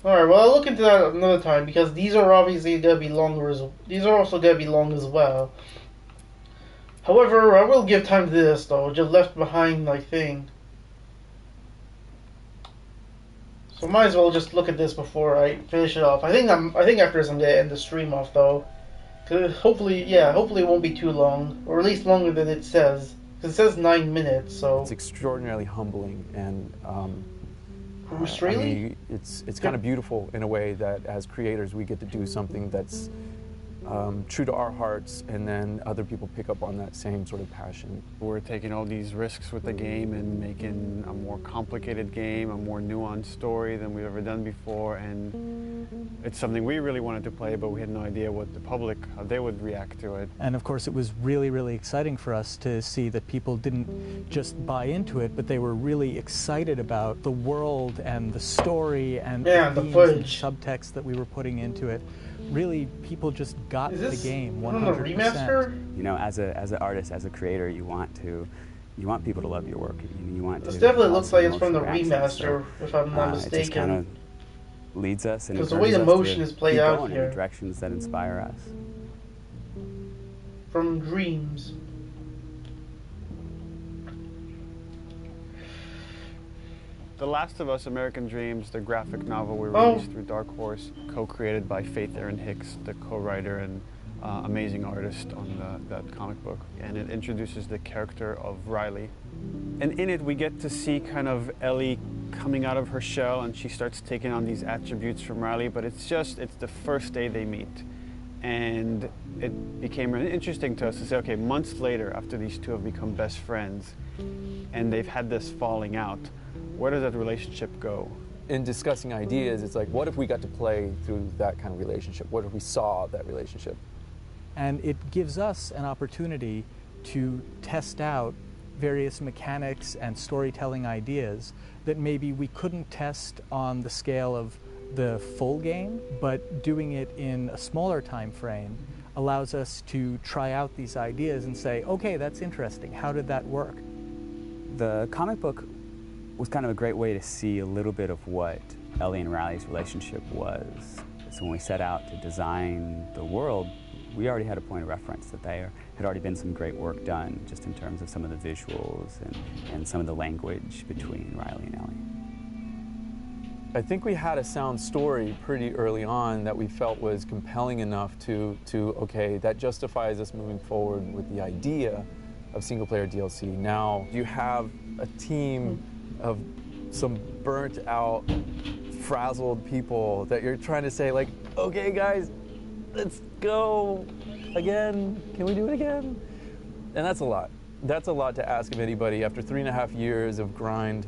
Alright, well, I'll look into that another time, because these are obviously going to be longer these are also going to be long as well. However, I will give time to this, though. Just left behind my thing. So might as well just look at this before I finish it off. I think after this I'm going to end the stream off, though. Cause hopefully it won't be too long. Or at least longer than it says. Because it says 9 minutes, so... It's extraordinarily humbling, and... really? I mean, it's kind of beautiful in a way that as creators we get to do something that's true to our hearts, and then other people pick up on that same sort of passion. We're taking all these risks with the game and making a more complicated game, a more nuanced story than we've ever done before, and it's something we really wanted to play, but we had no idea what the public, how they would react to it. And of course it was really, really exciting for us to see that people didn't just buy into it, but they were really excited about the world and the story and the themes and subtext that we were putting into it. Really, people just got the game 100%. Remaster? You know, as an artist, as a creator, you want people to love your work. You want this to. Definitely looks like it's from the remaster, if I'm not mistaken. It just kind of leads us and because the way the motion is played out here, in the directions that inspire us. From Dreams. The Last of Us American Dreams, the graphic novel we released through Dark Horse, co-created by Faith Erin Hicks, the co-writer and amazing artist on that comic book. And it introduces the character of Riley. And in it we get to see kind of Ellie coming out of her shell, and she starts taking on these attributes from Riley, but it's the first day they meet. And it became really interesting to us to say, okay, months later, after these two have become best friends, and they've had this falling out, where does that relationship go? In discussing ideas, it's like, what if we got to play through that kind of relationship? What if we saw that relationship? And it gives us an opportunity to test out various mechanics and storytelling ideas that maybe we couldn't test on the scale of the full game, but doing it in a smaller time frame allows us to try out these ideas and say, okay, that's interesting. How did that work? The comic book was kind of a great way to see a little bit of what Ellie and Riley's relationship was. So when we set out to design the world, we already had a point of reference that there had already been some great work done just in terms of some of the visuals and some of the language between Riley and Ellie. I think we had a sound story pretty early on that we felt was compelling enough to okay, that justifies us moving forward with the idea of single-player DLC. Now you have a team of some burnt-out, frazzled people that you're trying to say, like, okay, guys, let's go again. Can we do it again? And that's a lot. That's a lot to ask of anybody after 3.5 years of grind.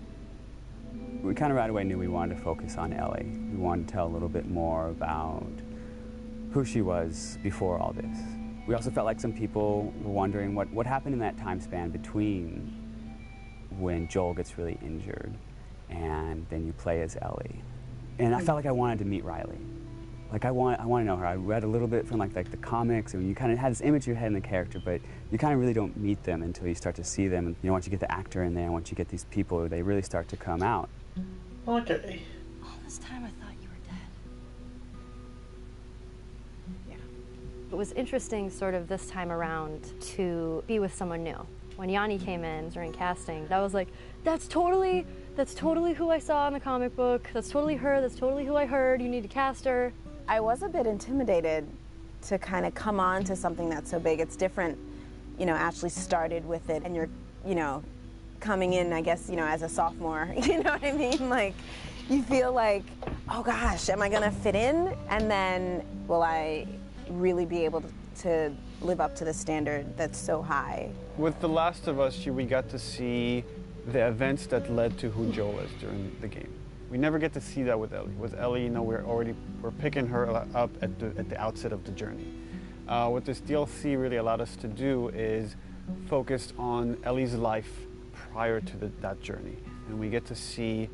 We kind of right away knew we wanted to focus on Ellie. We wanted to tell a little bit more about who she was before all this. We also felt like some people were wondering what happened in that time span between when Joel gets really injured and then you play as Ellie. And I felt like I wanted to meet Riley. Like I want to know her. I read a little bit from like the comics, and you kind of had this image in your head in the character, but you kind of really don't meet them until you start to see them. And once you get the actor in there, once you get these people, they really start to come out. Okay. All this time I thought you were dead. It was interesting sort of this time around to be with someone new. When Yanni came in during casting, I was like, that's totally who I saw in the comic book. That's totally her. That's totally who I heard. You need to cast her. I was a bit intimidated to kind of come on to something that's so big. It's different, actually started with it, and you're, coming in, I guess, as a sophomore, you know what I mean? Like, you feel like, oh gosh, am I gonna fit in? And then, will I really be able to live up to the standard that's so high? With The Last of Us, we got to see the events that led to who Joel is during the game. We never get to see that with Ellie. With Ellie, we're picking her up at the outset of the journey. What this DLC really allowed us to do is focus on Ellie's life prior to that journey, and we get to see,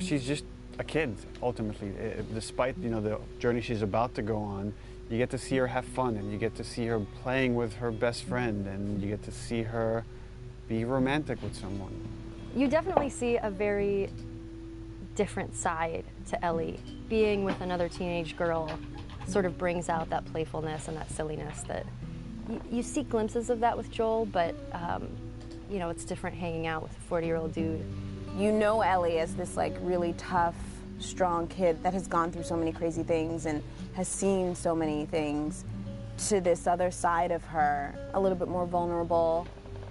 she's just a kid ultimately. Despite the journey she's about to go on, you get to see her have fun, and you get to see her playing with her best friend, and you get to see her be romantic with someone. You definitely see a very different side to Ellie. Being with another teenage girl sort of brings out that playfulness and that silliness that you see glimpses of that with Joel, but it's different hanging out with a 40-year-old dude. You know Ellie as this like really tough, strong kid that has gone through so many crazy things and has seen so many things, to this other side of her, a little bit more vulnerable,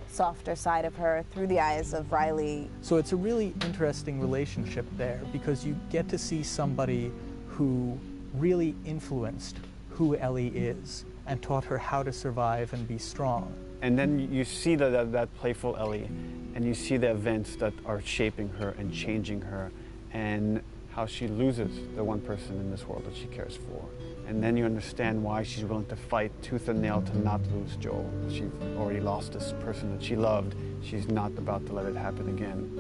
softer side of her through the eyes of Riley. So it's a really interesting relationship there because you get to see somebody who really influenced who Ellie is and taught her how to survive and be strong. And then you see that playful Ellie, and you see the events that are shaping her and changing her, and how she loses the one person in this world that she cares for. And then you understand why she's willing to fight tooth and nail to not lose Joel. She's already lost this person that she loved. She's not about to let it happen again.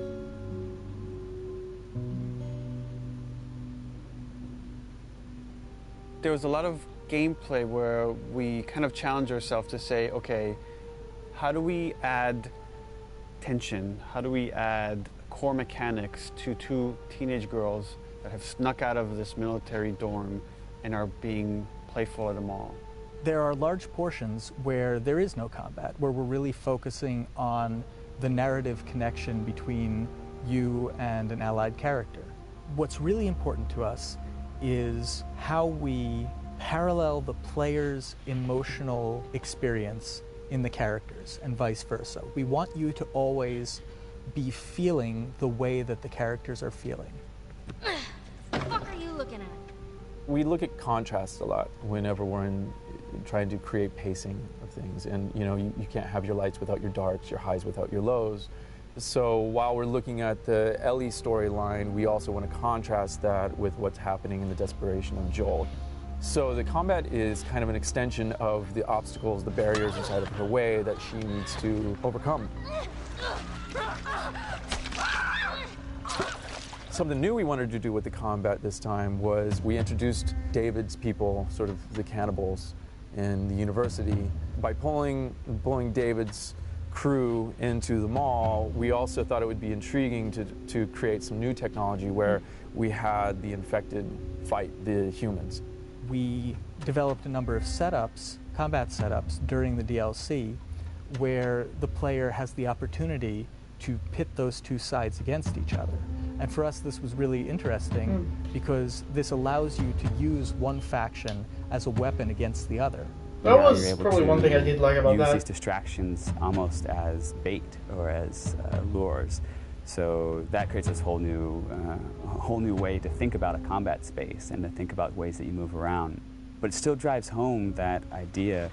There was a lot of gameplay where we kind of challenge ourselves to say, okay, how do we add tension? How do we add core mechanics to two teenage girls that have snuck out of this military dorm and are being playful at a mall? There are large portions where there is no combat, where we're really focusing on the narrative connection between you and an allied character. What's really important to us is how we parallel the player's emotional experience in the characters and vice versa. We want you to always be feeling the way that the characters are feeling. What the fuck are you looking at? We look at contrast a lot whenever we're trying to create pacing of things. And you can't have your lights without your darks, your highs without your lows. So while we're looking at the Ellie storyline, we also want to contrast that with what's happening in the desperation of Joel. So the combat is kind of an extension of the obstacles, the barriers inside of her way that she needs to overcome. Something new we wanted to do with the combat this time was we introduced David's people, sort of the cannibals in the university. By pulling David's crew into the mall, we also thought it would be intriguing to create some new technology where we had the infected fight the humans. We developed a number of setups, combat setups, during the DLC where the player has the opportunity to pit those two sides against each other. And for us, this was really interesting because this allows you to use one faction as a weapon against the other. That was probably one thing I did like about that. Use these distractions almost as bait or as lures. So that creates this whole new way to think about a combat space and to think about ways that you move around. But it still drives home that idea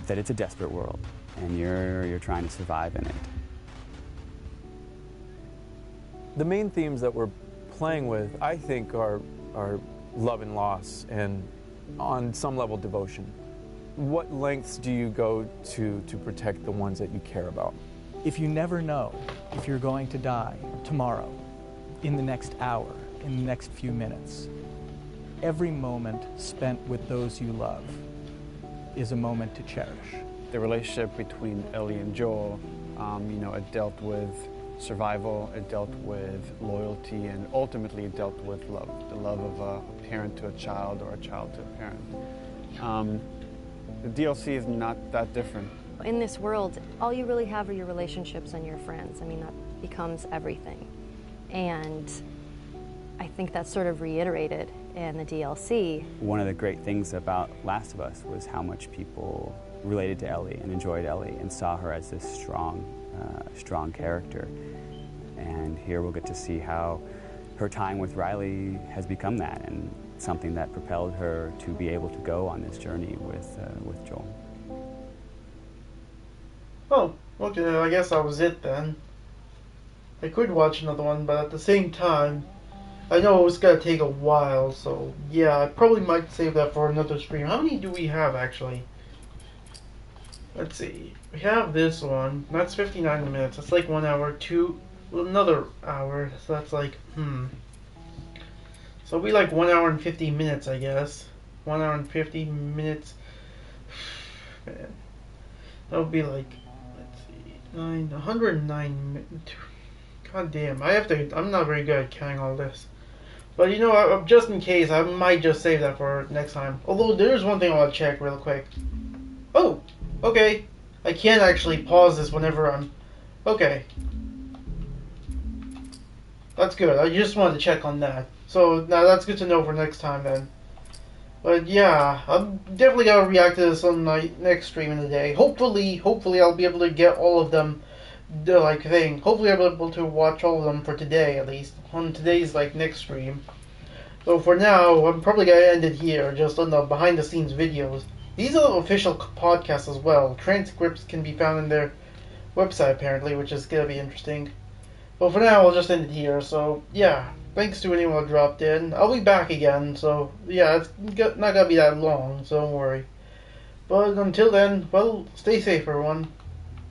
that it's a desperate world and you're trying to survive in it. The main themes that we're playing with, I think, are love and loss and, on some level, devotion. What lengths do you go to protect the ones that you care about? If you never know if you're going to die tomorrow, in the next hour, in the next few minutes, every moment spent with those you love is a moment to cherish. The relationship between Ellie and Joel, it dealt with survival, it dealt with loyalty, and ultimately it dealt with love. The love of a parent to a child or a child to a parent. The DLC is not that different. In this world, all you really have are your relationships and your friends. I mean, that becomes everything. And I think that's sort of reiterated in the DLC. One of the great things about Last of Us was how much people related to Ellie and enjoyed Ellie and saw her as this strong character. And here we'll get to see how her time with Riley has become that, and something that propelled her to be able to go on this journey with Joel. Oh, okay, I guess that was it then. I could watch another one, but at the same time, I know it was gonna take a while, so yeah, I probably might save that for another stream. How many do we have, actually? Let's see. We have this one. That's 59 minutes. That's like 1 hour, another hour. So that's like, So it'll be like 1 hour and 50 minutes, I guess. 1 hour and 50 minutes. Man. That would be like, let's see, 109 minutes. God damn, I'm not very good at counting all this. But you know, just in case, I might just save that for next time. Although, there's one thing I want to check real quick. Oh, okay. I can actually pause this whenever I'm... Okay. That's good. I just wanted to check on that. So, now that's good to know for next time then. But yeah, I'm definitely gonna react to this on my next stream in the day. Hopefully I'll be able to get all of them, hopefully I'll be able to watch all of them for today, at least. On today's, next stream. So for now, I'm probably gonna end it here, just on the behind-the-scenes videos. These are the official podcasts as well. Transcripts can be found in their website, apparently, which is gonna be interesting. But for now, I'll just end it here, so yeah. Thanks to anyone who dropped in. I'll be back again, so yeah, it's not gonna be that long, so don't worry. But until then, well, stay safe, everyone.